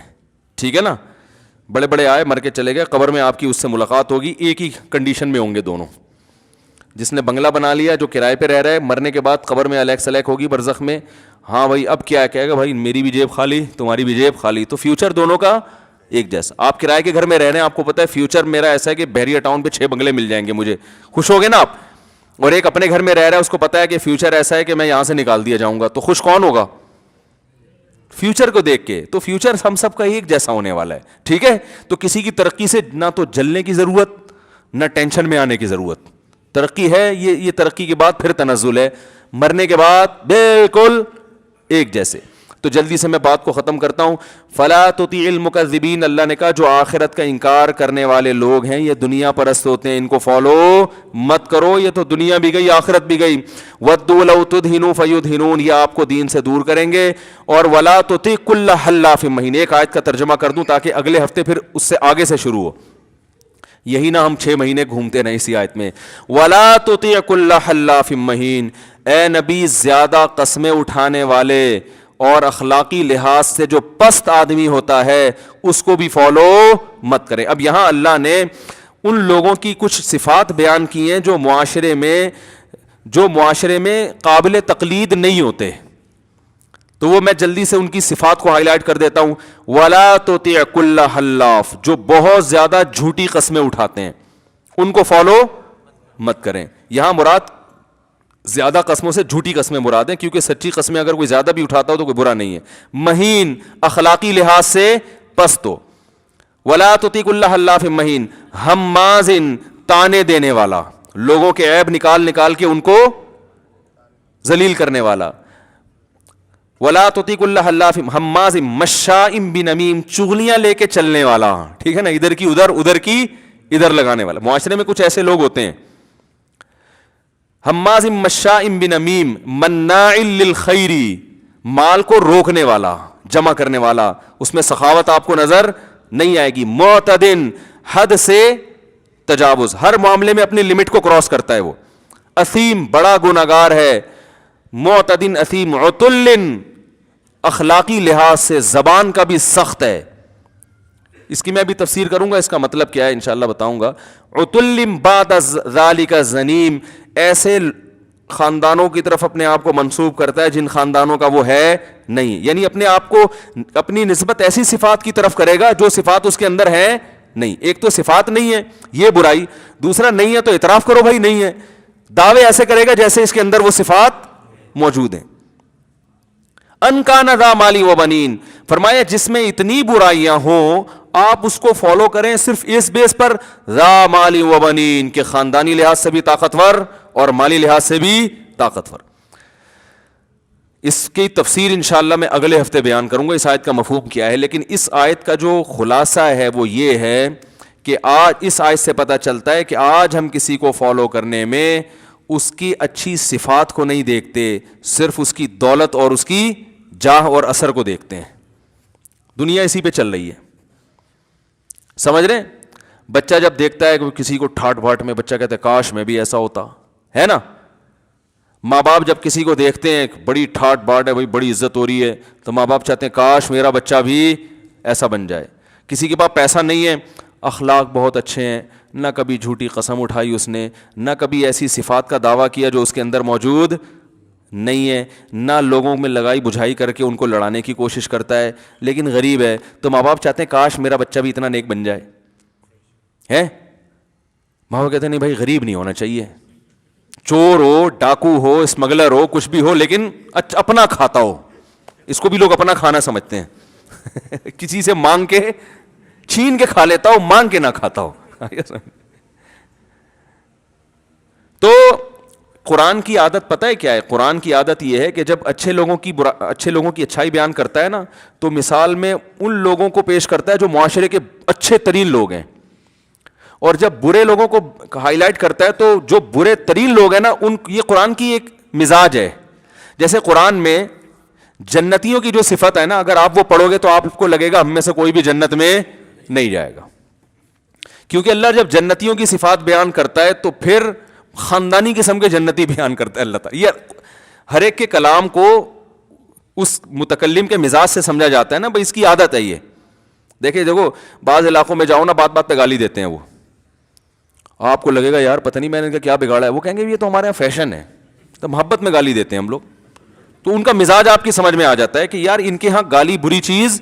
ٹھیک ہے نا. بڑے بڑے آئے مر کے چلے گئے, قبر میں آپ کی اس سے ملاقات ہوگی, ایک ہی کنڈیشن میں ہوں گے دونوں. جس نے بنگلہ بنا لیا, جو کرائے پہ رہ رہا ہے, مرنے کے بعد قبر میں الیک سلیک ہوگی برزخ میں, ہاں بھائی اب کیا کہے گا, بھائی میری بھی جیب خالی, تمہاری بھی جیب خالی. تو فیوچر دونوں کا ایک جیسا. آپ کرائے کے گھر میں رہ رہے ہیں, آپ کو پتا ہے فیوچر میرا ایسا ہے کہ بحریہ ٹاؤن پہ 6 بنگلے مل جائیں گے مجھے, خوش ہو گے نا آپ. اور ایک اپنے گھر میں رہ رہا ہے, اس کو پتا ہے کہ فیوچر ایسا ہے کہ میں یہاں سے نکال دیا جاؤں گا, تو خوش کون ہوگا, فیوچر کو دیکھ کے. تو فیوچر ہم سب کا ایک جیسا ہونے والا ہے, ٹھیک ہے. تو کسی کی ترقی سے نہ تو جلنے کی ضرورت, نہ ٹینشن میں آنے کی ضرورت. ترقی ہے یہ ترقی کے بعد پھر تنزل ہے, مرنے کے بعد بالکل ایک جیسے. تو جلدی سے میں بات کو ختم کرتا ہوں. فلا تطیع المکذبین, اللہ نے کہا جو آخرت کا انکار کرنے والے لوگ ہیں یہ دنیا پرست ہوتے ہیں, ان کو فالو مت کرو, یہ تو دنیا بھی گئی آخرت بھی گئی. ودوا لو تدہنوا فیدہنون, یہ آپ کو دین سے دور کریں گے. اور ولا تطیع کل حلاف مہین, ایک آیت کا ترجمہ کر دوں تاکہ اگلے ہفتے پھر اس سے آگے سے شروع ہو, یہی نہ ہم 6 مہینے گھومتے رہیں اسی آیت میں. ولا تطیع کل حلاف مہین, اے نبی زیادہ قسمیں اٹھانے والے اور اخلاقی لحاظ سے جو پست آدمی ہوتا ہے اس کو بھی فالو مت کریں. اب یہاں اللہ نے ان لوگوں کی کچھ صفات بیان کی ہیں جو معاشرے میں قابل تقلید نہیں ہوتے, تو وہ میں جلدی سے ان کی صفات کو ہائی لائٹ کر دیتا ہوں. ولا تطیع کل حلاف, جو بہت زیادہ جھوٹی قسمیں اٹھاتے ہیں ان کو فالو مت کریں. یہاں مراد زیادہ قسموں سے جھوٹی قسمیں مراد ہیں, کیونکہ سچی قسمیں اگر کوئی زیادہ بھی اٹھاتا ہو تو کوئی برا نہیں ہے. مہین, اخلاقی لحاظ سے پست ہو. ولا تطیع کل حلاف مہین, ہماز, تانے دینے والا, لوگوں کے عیب نکال نکال کے ان کو ذلیل کرنے والا. ولا تطیع کل حلاف ہماز مشاء بنمیم, چغلیاں لے کے چلنے والا, ٹھیک ہے نا, ادھر کی ادھر, ادھر کی ادھر لگانے والا. معاشرے میں کچھ ایسے لوگ ہوتے ہیں, ہماز مشاء بنمیم مناع للخیر, مال کو روکنے والا, جمع کرنے والا, اس میں سخاوت آپ کو نظر نہیں آئے گی. معتدن, حد سے تجاوز, ہر معاملے میں اپنی لمٹ کو کراس کرتا ہے وہ. اثیم, بڑا گناہگار ہے. معتدن اثیم. عتل, اخلاقی لحاظ سے زبان کا بھی سخت ہے. اس کی میں ابھی تفسیر کروں گا, اس کا مطلب کیا ہے انشاءاللہ بتاؤں گا. عتل بعد ذالک زنیم, ایسے خاندانوں کی طرف اپنے آپ کو منسوب کرتا ہے جن خاندانوں کا وہ ہے نہیں, یعنی اپنے آپ کو اپنی نسبت ایسی صفات کی طرف کرے گا جو صفات اس کے اندر ہے نہیں. ایک تو صفات نہیں ہے, یہ برائی. دوسرا نہیں ہے تو اعتراف کرو بھائی نہیں ہے. دعوے ایسے کرے گا جیسے اس کے اندر وہ صفات موجود ہیں. ان کان ذا مال و بنین, فرمایا جس میں اتنی برائیاں ہوں آپ اس کو فالو کریں صرف اس بیس پر, ذا مال و بنین, کہ خاندانی لحاظ سے بھی طاقتور اور مالی لحاظ سے بھی طاقتور. اس کی تفسیر انشاءاللہ میں اگلے ہفتے بیان کروں گا اس آیت کا مفہوم کیا ہے. لیکن اس آیت کا جو خلاصہ ہے وہ یہ ہے کہ آج اس آیت سے پتہ چلتا ہے کہ آج ہم کسی کو فالو کرنے میں اس کی اچھی صفات کو نہیں دیکھتے, صرف اس کی دولت اور اس کی جاہ اور اثر کو دیکھتے ہیں. دنیا اسی پہ چل رہی ہے, سمجھ رہے ہیں. بچہ جب دیکھتا ہے کہ کسی کو ٹھاٹ بھاٹ میں, بچہ کہتا ہے کاش میں بھی ایسا ہوتا ہے نا. ماں باپ جب کسی کو دیکھتے ہیں بڑی ٹھاٹ بھاٹ ہے بھائی, بڑی عزت ہو رہی ہے, تو ماں باپ چاہتے ہیں کاش میرا بچہ بھی ایسا بن جائے. کسی کے پاس پیسہ نہیں ہے, اخلاق بہت اچھے ہیں, نہ کبھی جھوٹی قسم اٹھائی اس نے, نہ کبھی ایسی صفات کا دعویٰ کیا جو اس کے اندر موجود نہیں ہے, نہ لوگوں میں لگائی بجھائی کر کے ان کو لڑانے کی کوشش کرتا ہے, لیکن غریب ہے, تو ماں باپ چاہتے ہیں کاش میرا بچہ بھی اتنا نیک بن جائے. ہے ماں باپ کہتے ہیں نہیں بھائی غریب نہیں ہونا چاہیے, چور ہو, ڈاکو ہو, اسمگلر ہو, کچھ بھی ہو, لیکن اپنا کھاتا ہو. اس کو بھی لوگ اپنا کھانا سمجھتے ہیں. کسی سے مانگ کے چھین کے کھا لیتا ہو, مانگ کے نہ کھاتا ہو. تو قرآن کی عادت پتہ ہے کیا ہے؟ قرآن کی عادت یہ ہے کہ جب اچھے لوگوں کی اچھائی بیان کرتا ہے نا, تو مثال میں ان لوگوں کو پیش کرتا ہے جو معاشرے کے اچھے ترین لوگ ہیں, اور جب برے لوگوں کو ہائی لائٹ کرتا ہے تو جو برے ترین لوگ ہیں نا یہ قرآن کی ایک مزاج ہے. جیسے قرآن میں جنتیوں کی جو صفت ہے نا, اگر آپ وہ پڑھو گے تو آپ کو لگے گا ہم میں سے کوئی بھی جنت میں نہیں جائے گا, کیونکہ اللہ جب جنتیوں کی صفات بیان کرتا ہے تو پھر خاندانی قسم کے جنتی بیان کرتا ہے اللہ تعالیٰ. یہ ہر ایک کے کلام کو اس متکلم کے مزاج سے سمجھا جاتا ہے نا, بھائی اس کی عادت ہے یہ. دیکھو بعض علاقوں میں جاؤ نا, بات بات پہ گالی دیتے ہیں وہ, آپ کو لگے گا یار پتہ نہیں میں نے کیا بگاڑا ہے, وہ کہیں گے یہ تو ہمارے یہاں فیشن ہے, تو محبت میں گالی دیتے ہیں ہم لوگ. تو ان کا مزاج آپ کی سمجھ میں آ جاتا ہے کہ یار ان کے ہاں گالی بری چیز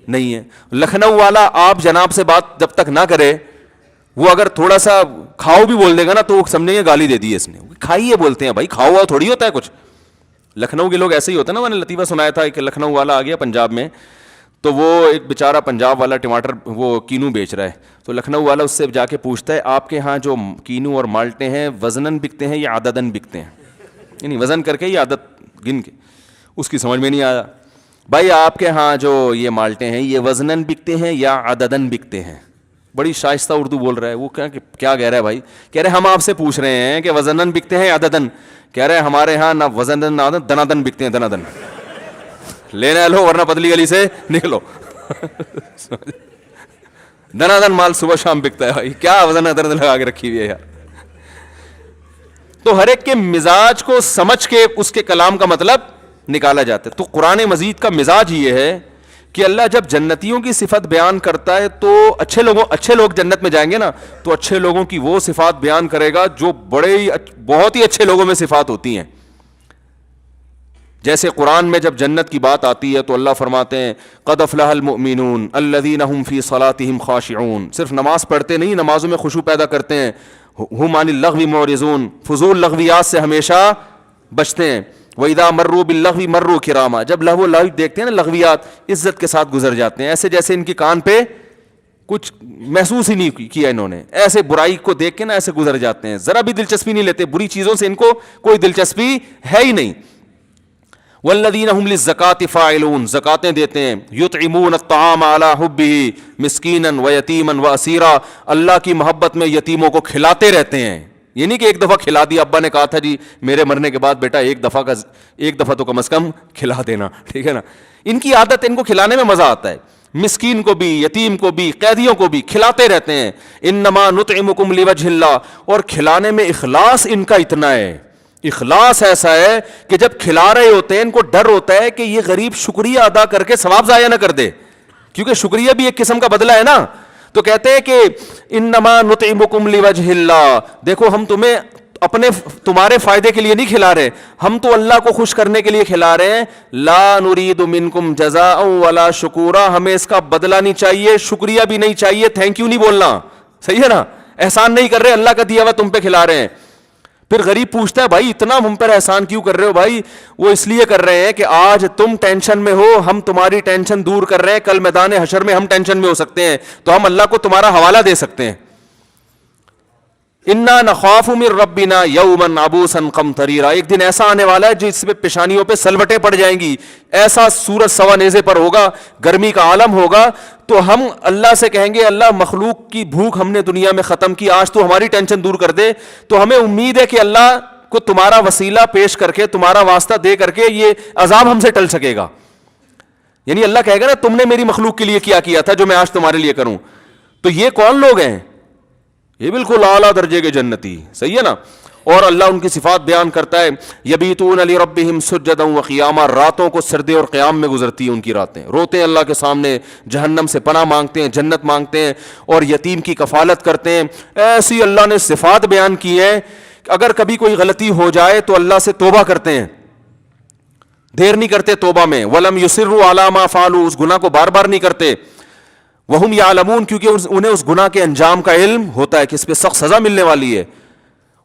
نہیں ہے. لکھنؤ والا آپ جناب سے بات جب تک نہ کرے, وہ اگر تھوڑا سا کھاؤ بھی بول دے گا نا تو وہ سمجھیں گے گالی دے دی ہے اس نے. کھائیے بولتے ہیں بھائی, کھاؤ ہوا تھوڑی ہوتا ہے کچھ. لکھنؤ کے لوگ ایسے ہی ہوتے ہیں نا. میں نے لطیفہ سنایا تھا کہ لکھنؤ والا آ گیا پنجاب میں, تو وہ ایک بیچارہ پنجاب والا ٹماٹر وہ کینو بیچ رہا ہے, تو لکھنؤ والا اس سے جا کے پوچھتا ہے آپ کے ہاں جو کینو اور مالٹے ہیں وزناً بکتے ہیں یا عدداً بکتے ہیں, یعنی وزن کر کے یا عدد گن کے. اس کی سمجھ میں نہیں آیا, بھائی آپ کے ہاں جو یہ مالٹے ہیں یہ وزناً بکتے ہیں یا عدداً بکتے ہیں. بڑی شائستہ اردو بول رہا ہے وہ, کیا کہہ رہا ہے بھائی؟ کہہ رہے ہم آپ سے پوچھ رہے ہیں کہ وزناً بکتے ہیں یا عدداً. کہہ رہے ہمارے ہاں نہ وزناً نہ عدداً, دنادن بکتے ہیں, دنادن. لینا لو ورنہ پتلی گلی سے نکلو. دنادن مال صبح شام بکتا ہے بھائی, کیا وزن عدد لگا کے رکھی ہوئی ہے یار. تو ہر ایک کے مزاج کو سمجھ کے اس کے کلام کا مطلب نکالا جاتا ہے. تو قرآن مجید کا مزاج یہ ہے کہ اللہ جب جنتیوں کی صفت بیان کرتا ہے تو اچھے لوگ جنت میں جائیں گے نا, تو اچھے لوگوں کی وہ صفات بیان کرے گا جو بہت ہی اچھے لوگوں میں صفات ہوتی ہیں. جیسے قرآن میں جب جنت کی بات آتی ہے تو اللہ فرماتے ہیں قد افلح المؤمنون الذین هم فی صلاتهم خاشعون. صرف نماز پڑھتے نہیں, نمازوں میں خشوع پیدا کرتے ہیں. ہم عن اللغو معرضون, فضول لغویات سے ہمیشہ بچتے ہیں. وَإِذَا مَرُّوا بِاللَّغْوِ مَرُّوا كِرَامًا, جب لغو لغو دیکھتے ہیں نا, لغویات, عزت کے ساتھ گزر جاتے ہیں, ایسے جیسے ان کی کان پہ کچھ محسوس ہی نہیں کیا انہوں نے, ایسے برائی کو دیکھ کے نا ایسے گزر جاتے ہیں, ذرا بھی دلچسپی نہیں لیتے, بری چیزوں سے ان کو کوئی دلچسپی ہے ہی نہیں. والذین هم للزکاۃ فاعلون, زکاتیں دیتے ہیں. یطعمون الطعام علی حبہ مسکینا ویتیما واسیرا, اللہ کی محبت میں یتیموں کو کھلاتے رہتے ہیں. یہ نہیں کہ ایک دفعہ کھلا دیا, ابا نے کہا تھا جی میرے مرنے کے بعد بیٹا ایک دفعہ تو کم از کم کھلا دینا, ٹھیک ہے نا. ان کی عادت, ان کو کھلانے میں مزہ آتا ہے. مسکین کو بھی, یتیم کو بھی, قیدیوں کو بھی کھلاتے رہتے ہیں. انما نطعمکم لوجہ اللہ, اور کھلانے میں اخلاص ان کا اتنا ہے, اخلاص ایسا ہے کہ جب کھلا رہے ہوتے ہیں ان کو ڈر ہوتا ہے کہ یہ غریب شکریہ ادا کر کے ثواب ضائع نہ کر دے, کیونکہ شکریہ بھی ایک قسم کا بدلہ ہے نا. تو کہتے ہیں کہ انما نطعمکم لوجہ اللہ, دیکھو ہم تمہارے فائدے کے لیے نہیں کھلا رہے, ہم تو اللہ کو خوش کرنے کے لیے کھلا رہے ہیں. لا نرید منکم جزاء ولا شکورا, ہمیں اس کا بدلہ نہیں چاہیے, شکریہ بھی نہیں چاہیے, تھینک یو نہیں بولنا, صحیح ہے نا. احسان نہیں کر رہے, اللہ کا دیا ہوا تم پہ کھلا رہے ہیں. پھر غریب پوچھتا ہے بھائی اتنا ہم پر احسان کیوں کر رہے ہو؟ بھائی وہ اس لیے کر رہے ہیں کہ آج تم ٹینشن میں ہو, ہم تمہاری ٹینشن دور کر رہے ہیں, کل میدان حشر میں ہم ٹینشن میں ہو سکتے ہیں, تو ہم اللہ کو تمہارا حوالہ دے سکتے ہیں. انا نخاف من ربنا یوما عبوسا قمطریرا, ایک دن ایسا آنے والا ہے جس پہ پیشانیوں پہ سلوٹیں پڑ جائیں گی, ایسا سورج سوا نیزے پر ہوگا, گرمی کا عالم ہوگا. تو ہم اللہ سے کہیں گے اللہ مخلوق کی بھوک ہم نے دنیا میں ختم کی, آج تو ہماری ٹینشن دور کر دے. تو ہمیں امید ہے کہ اللہ کو تمہارا وسیلہ پیش کر کے, تمہارا واسطہ دے کر کے یہ عذاب ہم سے ٹل سکے گا. یعنی اللہ کہے گا نا تم نے میری مخلوق کے لیے کیا تھا جو میں آج تمہارے لیے کروں. تو یہ کون لوگ ہیں؟ یہ بالکل اعلیٰ درجے کے جنتی, صحیح ہے نا. اور اللہ ان کی صفات بیان کرتا ہے, یبیتون لربہم سجدا وقیاما, راتوں کو سردے اور قیام میں گزرتی ہیں ان کی راتیں, روتے ہیں اللہ کے سامنے, جہنم سے پناہ مانگتے ہیں, جنت مانگتے ہیں, اور یتیم کی کفالت کرتے ہیں. ایسی اللہ نے صفات بیان کی ہے, اگر کبھی کوئی غلطی ہو جائے تو اللہ سے توبہ کرتے ہیں, دیر نہیں کرتے توبہ میں. ولم یصروا علی ما فعلوا, اس گناہ کو بار بار نہیں کرتے. وہم یعلمون, کیونکہ انہیں اس گناہ کے انجام کا علم ہوتا ہے کہ اس پہ سخت سزا ملنے والی ہے.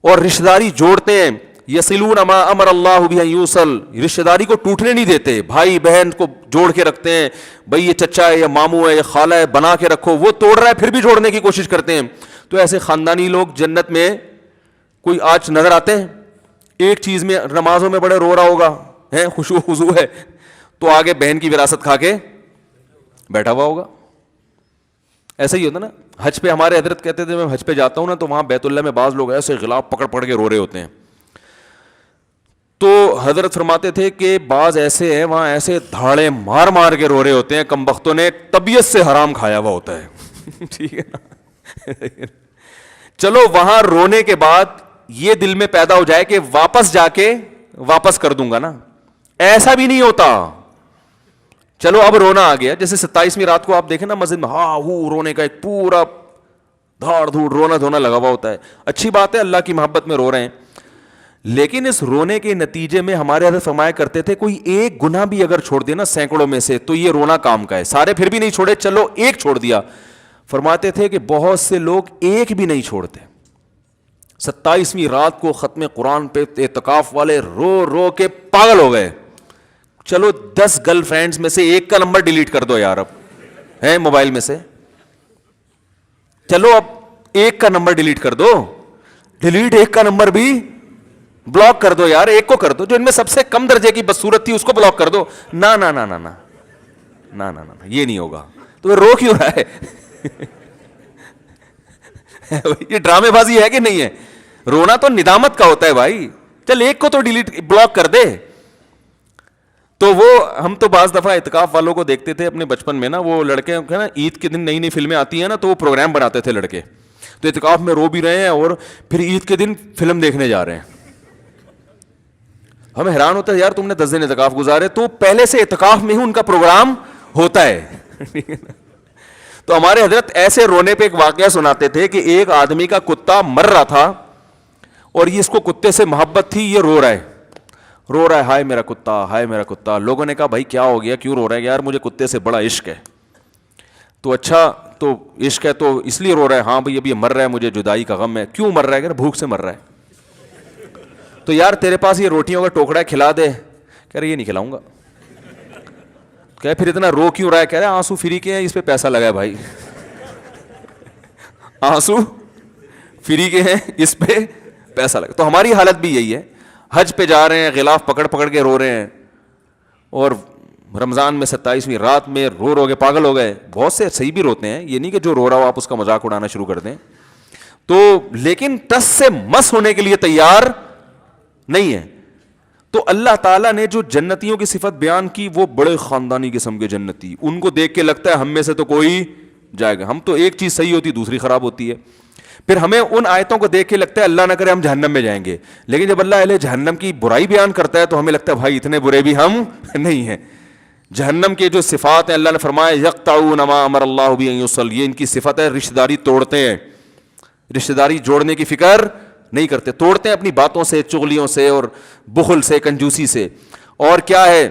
اور رشتہ داری جوڑتے ہیں, یصلون ما امر اللہ بہ ان یوصل, رشتہ داری کو ٹوٹنے نہیں دیتے, بھائی بہن کو جوڑ کے رکھتے ہیں. بھائی یہ چچا ہے, یا ماموں ہے, یا خالہ ہے, بنا کے رکھو, وہ توڑ رہا ہے پھر بھی جوڑنے کی کوشش کرتے ہیں. تو ایسے خاندانی لوگ جنت میں کوئی آج نظر آتے ہیں؟ ایک چیز میں نمازوں میں بڑے رو رہا ہوگا, ہے خشوع خضوع ہے, تو آگے بہن کی وراثت کھا کے بیٹھا ہوا ہوگا. ایسا ہی ہوتا نا. حج پہ ہمارے حضرت کہتے تھے, میں حج پہ جاتا ہوں نا تو وہاں بیت اللہ میں بعض لوگ ایسے غلاف پکڑ پکڑ کے رو رہے ہوتے ہیں. تو حضرت فرماتے تھے کہ بعض ایسے ہیں وہاں ایسے دھاڑے مار مار کے رو رہے ہوتے ہیں, کم بختوں نے طبیعت سے حرام کھایا ہوا ہوتا ہے. ٹھیک ہے نا. چلو وہاں رونے کے بعد یہ دل میں پیدا ہو جائے کہ واپس جا کے واپس کر دوں گا نا, ایسا بھی نہیں ہوتا. چلو اب رونا آ گیا, جیسے 27ویں رات کو آپ دیکھیں نا مسجد میں, ہاں ہو رونے کا ایک پورا دھاڑ دھوڑ رونا دھونا لگا ہوا ہوتا ہے. اچھی بات ہے, اللہ کی محبت میں رو رہے ہیں, لیکن اس رونے کے نتیجے میں ہمارے حضرت فرمایا کرتے تھے کوئی ایک گناہ بھی اگر چھوڑ دے نا سینکڑوں میں سے, تو یہ رونا کام کا ہے. سارے پھر بھی نہیں چھوڑے, چلو ایک چھوڑ دیا. فرماتے تھے کہ بہت سے لوگ ایک بھی نہیں چھوڑتے. 27ویں رات کو ختم قرآن پہ اعتکاف والے رو رو کے پاگل ہو گئے. چلو 10 گرل فرینڈز میں سے ایک کا نمبر ڈیلیٹ کر دو یار, اب ہے موبائل میں سے, چلو اب ایک کا نمبر ڈیلیٹ کر دو, ڈیلیٹ ایک کا نمبر بھی بلاک کر دو یار, ایک کو کر دو جو ان میں سب سے کم درجے کی بدصورت تھی اس کو بلاک کر دو. نا نا نا نا نا نا نا نا یہ نہیں ہوگا. تو رو کیوں رہا ہے؟ یہ ڈرامے بازی ہے کہ نہیں ہے؟ رونا تو ندامت کا ہوتا ہے بھائی, چل ایک کو تو ڈیلیٹ بلاک کر دے. تو وہ ہم تو بعض دفعہ اعتکاف والوں کو دیکھتے تھے اپنے بچپن میں نا, وہ لڑکے نا عید کے دن نئی نئی فلمیں آتی ہیں نا تو وہ پروگرام بناتے تھے لڑکے, تو اعتکاف میں رو بھی رہے ہیں اور پھر عید کے دن فلم دیکھنے جا رہے ہیں. ہمیں حیران ہوتا ہے یار تم نے 10 دن اعتکاف گزارے, تو پہلے سے اعتکاف میں ہی ان کا پروگرام ہوتا ہے. تو ہمارے حضرت ایسے رونے پہ ایک واقعہ سناتے تھے کہ ایک آدمی کا کتا مر رہا تھا اور یہ اس کو کتے سے محبت تھی, یہ رو رہا ہے ہائے میرا کتا, ہائے میرا کتا. لوگوں نے کہا بھائی کیا ہو گیا, کیوں رو رہا ہے؟ یار مجھے کتے سے بڑا عشق ہے. تو اچھا تو عشق ہے تو اس لیے رو رہا ہے؟ ہاں بھائی اب یہ مر رہا ہے, مجھے جدائی کا غم ہے. کیوں مر رہا ہے؟ کہ بھوک سے مر رہا ہے. تو یار تیرے پاس یہ روٹیوں کا ٹوکرا ہے, کھلا دے. کہہ رہے یہ نہیں کھلاؤں گا. کہ پھر اتنا رو کیوں رہا ہے؟ کہہ رہے آنسو فری کے ہیں, اس پہ پیسہ لگا ہے بھائی. آنسو فری کے ہیں, اس پہ پیسہ لگا. تو ہماری حالت بھی یہی ہے, حج پہ جا رہے ہیں, غلاف پکڑ پکڑ کے رو رہے ہیں, اور رمضان میں 27ویں رات میں رو رو کے پاگل ہو گئے. بہت سے صحیح بھی روتے ہیں, یہ نہیں کہ جو رو رہا ہو آپ اس کا مذاق اڑانا شروع کر دیں. تو لیکن ٹس سے مس ہونے کے لیے تیار نہیں ہے. تو اللہ تعالیٰ نے جو جنتیوں کی صفت بیان کی, وہ بڑے خاندانی قسم کے جنتی, ان کو دیکھ کے لگتا ہے ہم میں سے تو کوئی جائے گا. ہم تو ایک چیز صحیح ہوتی دوسری خراب ہوتی ہے. پھر ہمیں ان آیتوں کو دیکھ کے لگتا ہے اللہ نہ کرے ہم جہنم میں جائیں گے, لیکن جب اللہ اہل جہنم کی برائی بیان کرتا ہے تو ہمیں لگتا ہے بھائی اتنے برے بھی ہم نہیں ہیں. جہنم کے جو صفات ہیں اللہ نے فرمایا یقطعون ما امر اللہ بہ ان یوصل, یہ ان کی صفت ہے, رشتہ داری توڑتے ہیں, رشتہ داری جوڑنے کی فکر نہیں کرتے, توڑتے ہیں اپنی باتوں سے, چغلیوں سے اور بخل سے, کنجوسی سے. اور کیا ہے,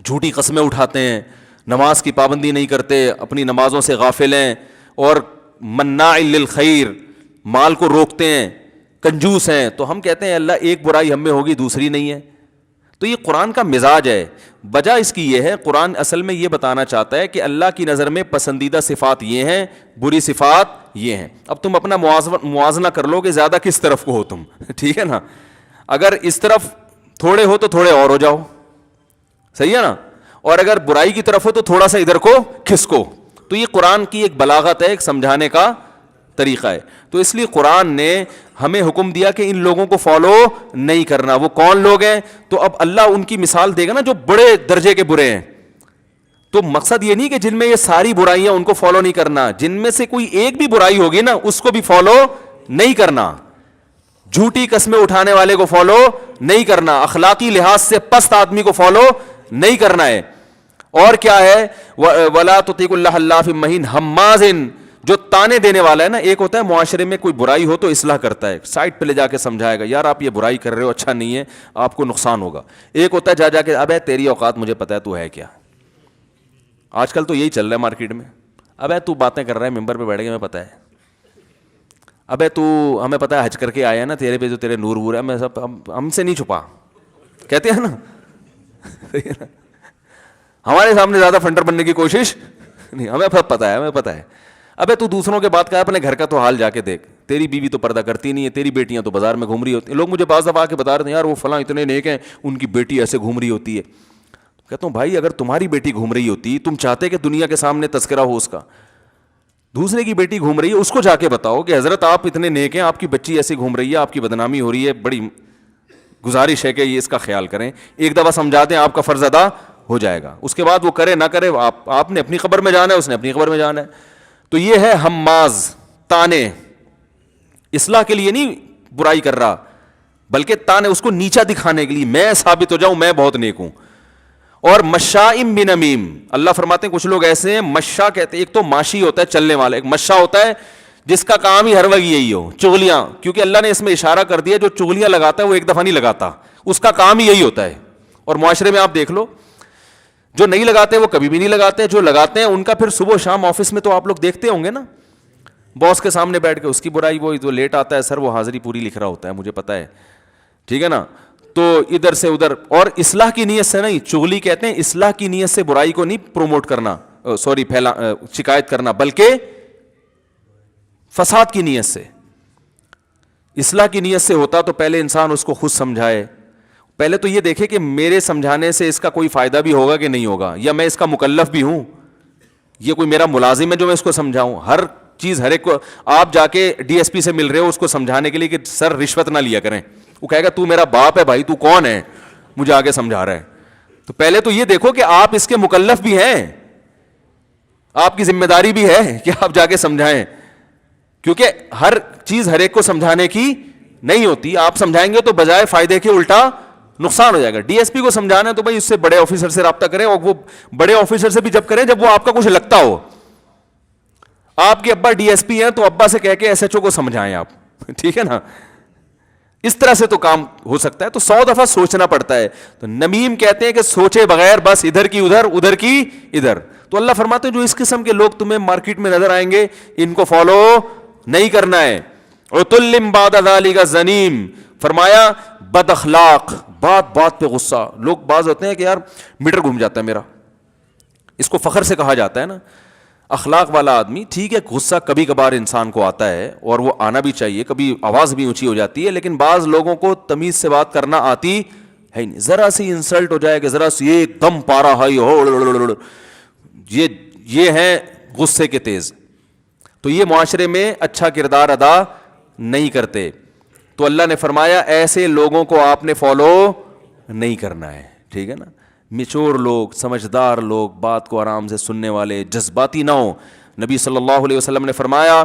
جھوٹی قسمیں اٹھاتے ہیں, نماز کی پابندی نہیں کرتے, اپنی نمازوں سے غافل ہیں, اور مناع للخیر, مال کو روکتے ہیں, کنجوس ہیں. تو ہم کہتے ہیں اللہ ایک برائی ہم میں ہوگی دوسری نہیں ہے. تو یہ قرآن کا مزاج ہے. وجہ اس کی یہ ہے, قرآن اصل میں یہ بتانا چاہتا ہے کہ اللہ کی نظر میں پسندیدہ صفات یہ ہیں, بری صفات یہ ہیں. اب تم اپنا موازنہ کر لو کہ زیادہ کس طرف کو ہو تم, ٹھیک ہے نا. اگر اس طرف تھوڑے ہو تو تھوڑے اور ہو جاؤ, صحیح ہے نا, اور اگر برائی کی طرف ہو تو تھوڑا سا ادھر کو کھسکو. تو یہ قرآن کی ایک بلاغت ہے, ایک سمجھانے کا طریقہ ہے. تو اس لیے قرآن نے ہمیں حکم دیا کہ ان لوگوں کو فالو نہیں کرنا. وہ کون لوگ ہیں؟ تو اب اللہ ان کی مثال دے گا نا جو بڑے درجے کے برے ہیں. تو مقصد یہ نہیں کہ جن میں یہ ساری برائیاں ان کو فالو نہیں کرنا, جن میں سے کوئی ایک بھی برائی ہوگی نا اس کو بھی فالو نہیں کرنا. جھوٹی قسمیں اٹھانے والے کو فالو نہیں کرنا, اخلاقی لحاظ سے پست آدمی کو فالو نہیں کرنا ہے. اور کیا ہے, ولا تطیع کل حلاف مہین ہماز, جو تانے دینے والا ہے نا. ایک ہوتا ہے معاشرے میں کوئی برائی ہو تو اصلاح کرتا ہے, سائٹ پہ لے جا کے سمجھائے گا یار آپ یہ برائی کر رہے ہو, اچھا نہیں ہے, آپ کو نقصان ہوگا. ایک ہوتا ہے جا کے ابے تیری اوقات مجھے پتا ہے تو ہے کیا. آج کل تو یہی چل رہا ہے مارکیٹ میں, ابے تو باتیں کر رہا ہے ممبر پہ بیٹھ کے, ہمیں پتا ہے, ابے تو ہمیں پتا ہے حج کر کے آیا ہے نا, تیرے پہ جو تیرے نور وور ہے میں سب ہم سے نہیں چھپا, کہتے ہیں نا. ہمارے سامنے زیادہ فنڈر بننے کی کوشش نہیں, ہمیں پتا ہے, ہمیں پتا ہے. ابے تو دوسروں کے بات کا اپنے گھر کا تو حال جا کے دیکھ, تیری بیوی تو پردہ کرتی نہیں ہے, تیری بیٹیاں تو بازار میں گھوم رہی ہوتی ہیں. لوگ مجھے بعض دفعہ آ کے بتا رہے ہیں یار وہ فلاں اتنے نیک ہیں, ان کی بیٹی ایسے گھوم رہی ہوتی ہے. کہتا ہوں بھائی اگر تمہاری بیٹی گھوم رہی ہوتی, تم چاہتے کہ دنیا کے سامنے تذکرہ ہو اس کا, دوسرے کی بیٹی گھوم رہی ہے اس کو جا کے بتاؤ کہ حضرت آپ اتنے نیک ہیں, آپ کی بچی ایسی گھوم رہی ہے, آپ کی بدنامی ہو رہی ہے, بڑی گزارش ہے کہ یہ اس کا خیال کریں. ایک دفعہ سمجھا دیں, آپ کا فرض ادا ہو جائے گا. اس کے بعد وہ کرے نہ کرے, آپ نے اپنی قبر میں جانا ہے, اس نے اپنی قبر میں جانا ہے. تو یہ ہے ہماز, تانے, اصلاح کے لیے نہیں برائی کر رہا بلکہ تانے, اس کو نیچا دکھانے کے لیے میں ثابت ہو جاؤں میں بہت نیک ہوں. اور مشائم بنمیم, اللہ فرماتے ہیں کچھ لوگ ایسے ہیں, مشا کہتے ہیں, ایک تو ماشی ہوتا ہے چلنے والا, ایک مشا ہوتا ہے جس کا کام ہی ہر وقت یہی ہو, چغلیاں. کیونکہ اللہ نے اس میں اشارہ کر دیا جو چغلیاں لگاتا ہے وہ ایک دفعہ نہیں لگاتا, اس کا کام ہی یہی ہوتا ہے. اور معاشرے میں آپ دیکھ لو جو نہیں لگاتے وہ کبھی بھی نہیں لگاتے, جو لگاتے ہیں ان کا پھر صبح و شام آفس میں تو آپ لوگ دیکھتے ہوں گے نا, باس کے سامنے بیٹھ کے اس کی برائی, وہ جو لیٹ آتا ہے سر وہ حاضری پوری لکھ رہا ہوتا ہے, مجھے پتا ہے, ٹھیک ہے نا. تو ادھر سے ادھر, اور اصلاح کی نیت سے نہیں, چغلی کہتے ہیں اصلاح کی نیت سے برائی کو نہیں پروموٹ کرنا, سوری شکایت کرنا, بلکہ فساد کی نیت سے. اصلاح کی نیت سے ہوتا تو پہلے انسان اس کو خود سمجھائے, پہلے تو یہ دیکھے کہ میرے سمجھانے سے اس کا کوئی فائدہ بھی ہوگا کہ نہیں ہوگا, یا میں اس کا مکلف بھی ہوں, یہ کوئی میرا ملازم ہے جو میں اس کو سمجھاؤں. ہر چیز ہر ایک کو آپ جا کے ڈی ایس پی سے مل رہے ہو اس کو سمجھانے کے لیے کہ سر رشوت نہ لیا کریں, وہ کہے گا تو میرا باپ ہے بھائی, تو کون ہے مجھے آگے سمجھا رہا ہے. تو پہلے تو یہ دیکھو کہ آپ اس کے مکلف بھی ہیں, آپ کی ذمہ داری بھی ہے کہ آپ جا کے سمجھائیں, کیونکہ ہر چیز ہر ایک کو سمجھانے کی نہیں ہوتی. آپ سمجھائیں گے تو بجائے فائدے کے الٹا نقصان ہو جائے گا. ڈی ایس پی کو سمجھانا ہے تو بھائی اس سے بڑے آفیسر سے رابطہ کریں, اور وہ بڑے آفیسر سے بھی جب کریں جب وہ آپ کا کچھ لگتا ہو. آپ کے ابا ڈی ایس پی ہیں تو ابا سے کہہ کے ایس ایچ او کو سمجھائیں آپ, ٹھیک ہے نا. اس طرح سے تو کام ہو سکتا ہے. تو 100 دفعہ سوچنا پڑتا ہے. تو نمیم کہتے ہیں کہ سوچے بغیر بس ادھر کی ادھر, ادھر کی ادھر. تو اللہ فرماتے ہیں جو اس قسم کے لوگ تمہیں مارکیٹ میں نظر آئیں گے ان کو فالو نہیں کرنا ہے. عتل بعد ذلک زنیم, فرمایا بد اخلاق، بات بات پہ غصہ. لوگ بعض ہوتے ہیں کہ یار میٹر گھوم جاتا ہے میرا، اس کو فخر سے کہا جاتا ہے نا. اخلاق والا آدمی ٹھیک ہے، غصہ کبھی کبھار انسان کو آتا ہے اور وہ آنا بھی چاہیے، کبھی آواز بھی اونچی ہو جاتی ہے، لیکن بعض لوگوں کو تمیز سے بات کرنا آتی ہے نہیں. ذرا سی انسلٹ ہو جائے کہ ذرا سی ایک دم پارا ہائی ہو، یہ ہے غصے کے تیز. تو یہ معاشرے میں اچھا کردار ادا نہیں کرتے. تو اللہ نے فرمایا ایسے لوگوں کو آپ نے فالو نہیں کرنا ہے. ٹھیک ہے نا. میچور لوگ، سمجھدار لوگ، بات کو آرام سے سننے والے، جذباتی نہ ہو. نبی صلی اللہ علیہ وسلم نے فرمایا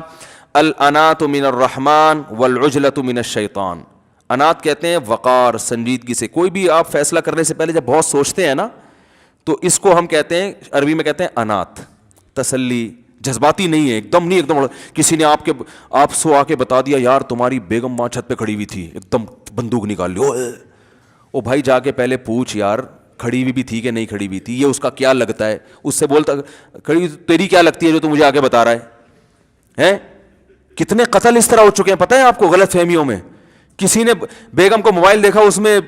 الانات من الرحمن والعجلۃ من الشیطان. انات کہتے ہیں وقار، سنجیدگی سے. کوئی بھی آپ فیصلہ کرنے سے پہلے جب بہت سوچتے ہیں نا، تو اس کو ہم کہتے ہیں، عربی میں کہتے ہیں انات، تسلی. جذباتی نہیں ہے، ایک دم نہیں، ایک دم کسی نے آپ سو آ کے بتا دیا یار تمہاری بیگم وہاں چھت پہ کھڑی ہوئی تھی، ایک دم بندوق نکال لی. او بھائی جا کے پہلے پوچھ یار کھڑی ہوئی بھی تھی کہ نہیں کھڑی ہوئی تھی، یہ اس کا کیا لگتا ہے. اس سے بولتا کھڑی تیری کیا لگتی ہے جو تو مجھے آگے بتا رہا ہے. کتنے قتل اس طرح ہو چکے ہیں پتہ ہے آپ کو، غلط فہمیوں میں. کسی نے بیگم کو موبائل دیکھا، اس میں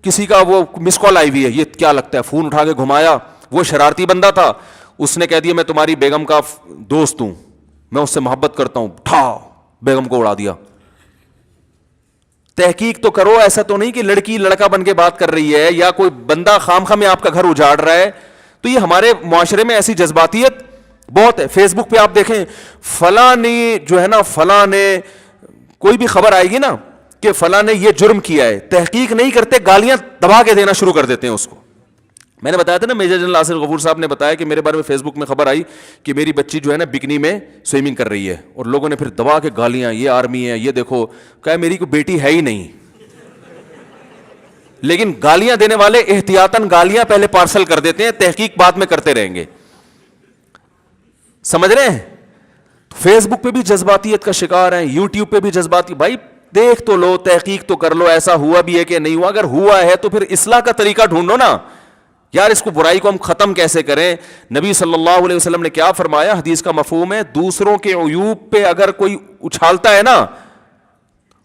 کسی کا وہ مس کال آئی ہوئی ہے، یہ کیا لگتا ہے، فون اٹھا کے گھمایا. وہ شرارتی بندہ تھا، اس نے کہہ دیا میں تمہاری بیگم کا دوست ہوں، میں اس سے محبت کرتا ہوں، بیگم کو اڑا دیا. تحقیق تو کرو. ایسا تو نہیں کہ لڑکی لڑکا بن کے بات کر رہی ہے یا کوئی بندہ خام خواہ میں آپ کا گھر اجاڑ رہا ہے. تو یہ ہمارے معاشرے میں ایسی جذباتیت بہت ہے. فیس بک پہ آپ دیکھیں فلاں نے جو ہے نا، فلاں نے کوئی بھی خبر آئے گی نا کہ فلاں نے یہ جرم کیا ہے، تحقیق نہیں کرتے، گالیاں دبا کے دینا شروع کر دیتے ہیں اس کو. میں نے بتایا تھا نا، میجر جنرل آصف غفور صاحب نے بتایا کہ میرے بارے میں فیس بک میں خبر آئی کہ میری بچی جو ہے نا بکنی میں سوئمنگ کر رہی ہے، اور لوگوں نے پھر دبا کے گالیاں، یہ آرمی ہے، یہ دیکھو. کہا میری کوئی بیٹی ہے ہی نہیں. لیکن گالیاں دینے والے احتیاطاً گالیاں پہلے پارسل کر دیتے ہیں، تحقیق بعد میں کرتے رہیں گے. سمجھ رہے ہیں؟ فیس بک پہ بھی جذباتیت کا شکار ہیں، یوٹیوب پہ بھی جذباتی. بھائی دیکھ تو لو، تحقیق تو کر لو، ایسا ہوا بھی ہے کہ نہیں ہوا. اگر ہوا ہے تو پھر اصلاح کا طریقہ ڈھونڈو نا یار، اس کو برائی کو ہم ختم کیسے کریں. نبی صلی اللہ علیہ وسلم نے کیا فرمایا، حدیث کا مفہوم ہے دوسروں کے عیوب پہ اگر کوئی اچھالتا ہے نا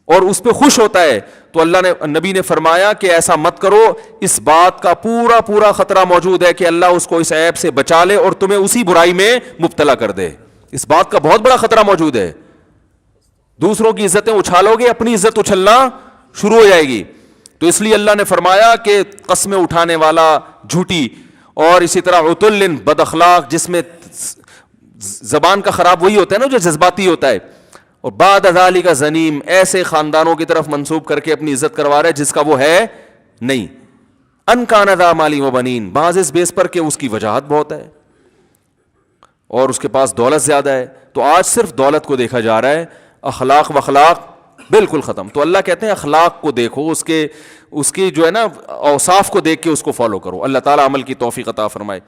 اور اس پہ خوش ہوتا ہے تو نبی نے فرمایا کہ ایسا مت کرو. اس بات کا پورا پورا خطرہ موجود ہے کہ اللہ اس کو اس عیب سے بچا لے اور تمہیں اسی برائی میں مبتلا کر دے. اس بات کا بہت بڑا خطرہ موجود ہے. دوسروں کی عزتیں اچھالو گے، اپنی عزت اچھلنا شروع ہو جائے گی. تو اس لیے اللہ نے فرمایا کہ قسمیں اٹھانے والا جھوٹی، اور اسی طرح عتل بد اخلاق، جس میں زبان کا خراب وہی ہوتا ہے نا جو جذباتی ہوتا ہے. اور بعد ذالک زنیم، ایسے خاندانوں کی طرف منسوب کر کے اپنی عزت کروا رہا ہے جس کا وہ ہے نہیں. ان کان ذا مال و بنین، بعض اس بیس پر کہ اس کی وجاہت بہت ہے اور اس کے پاس دولت زیادہ ہے. تو آج صرف دولت کو دیکھا جا رہا ہے، اخلاق وخلاق بالکل ختم. تو اللہ کہتے ہیں اخلاق کو دیکھو، اس کے جو ہے نا اوصاف کو دیکھ کے اس کو فالو کرو. اللہ تعالیٰ عمل کی توفیق عطا فرمائے.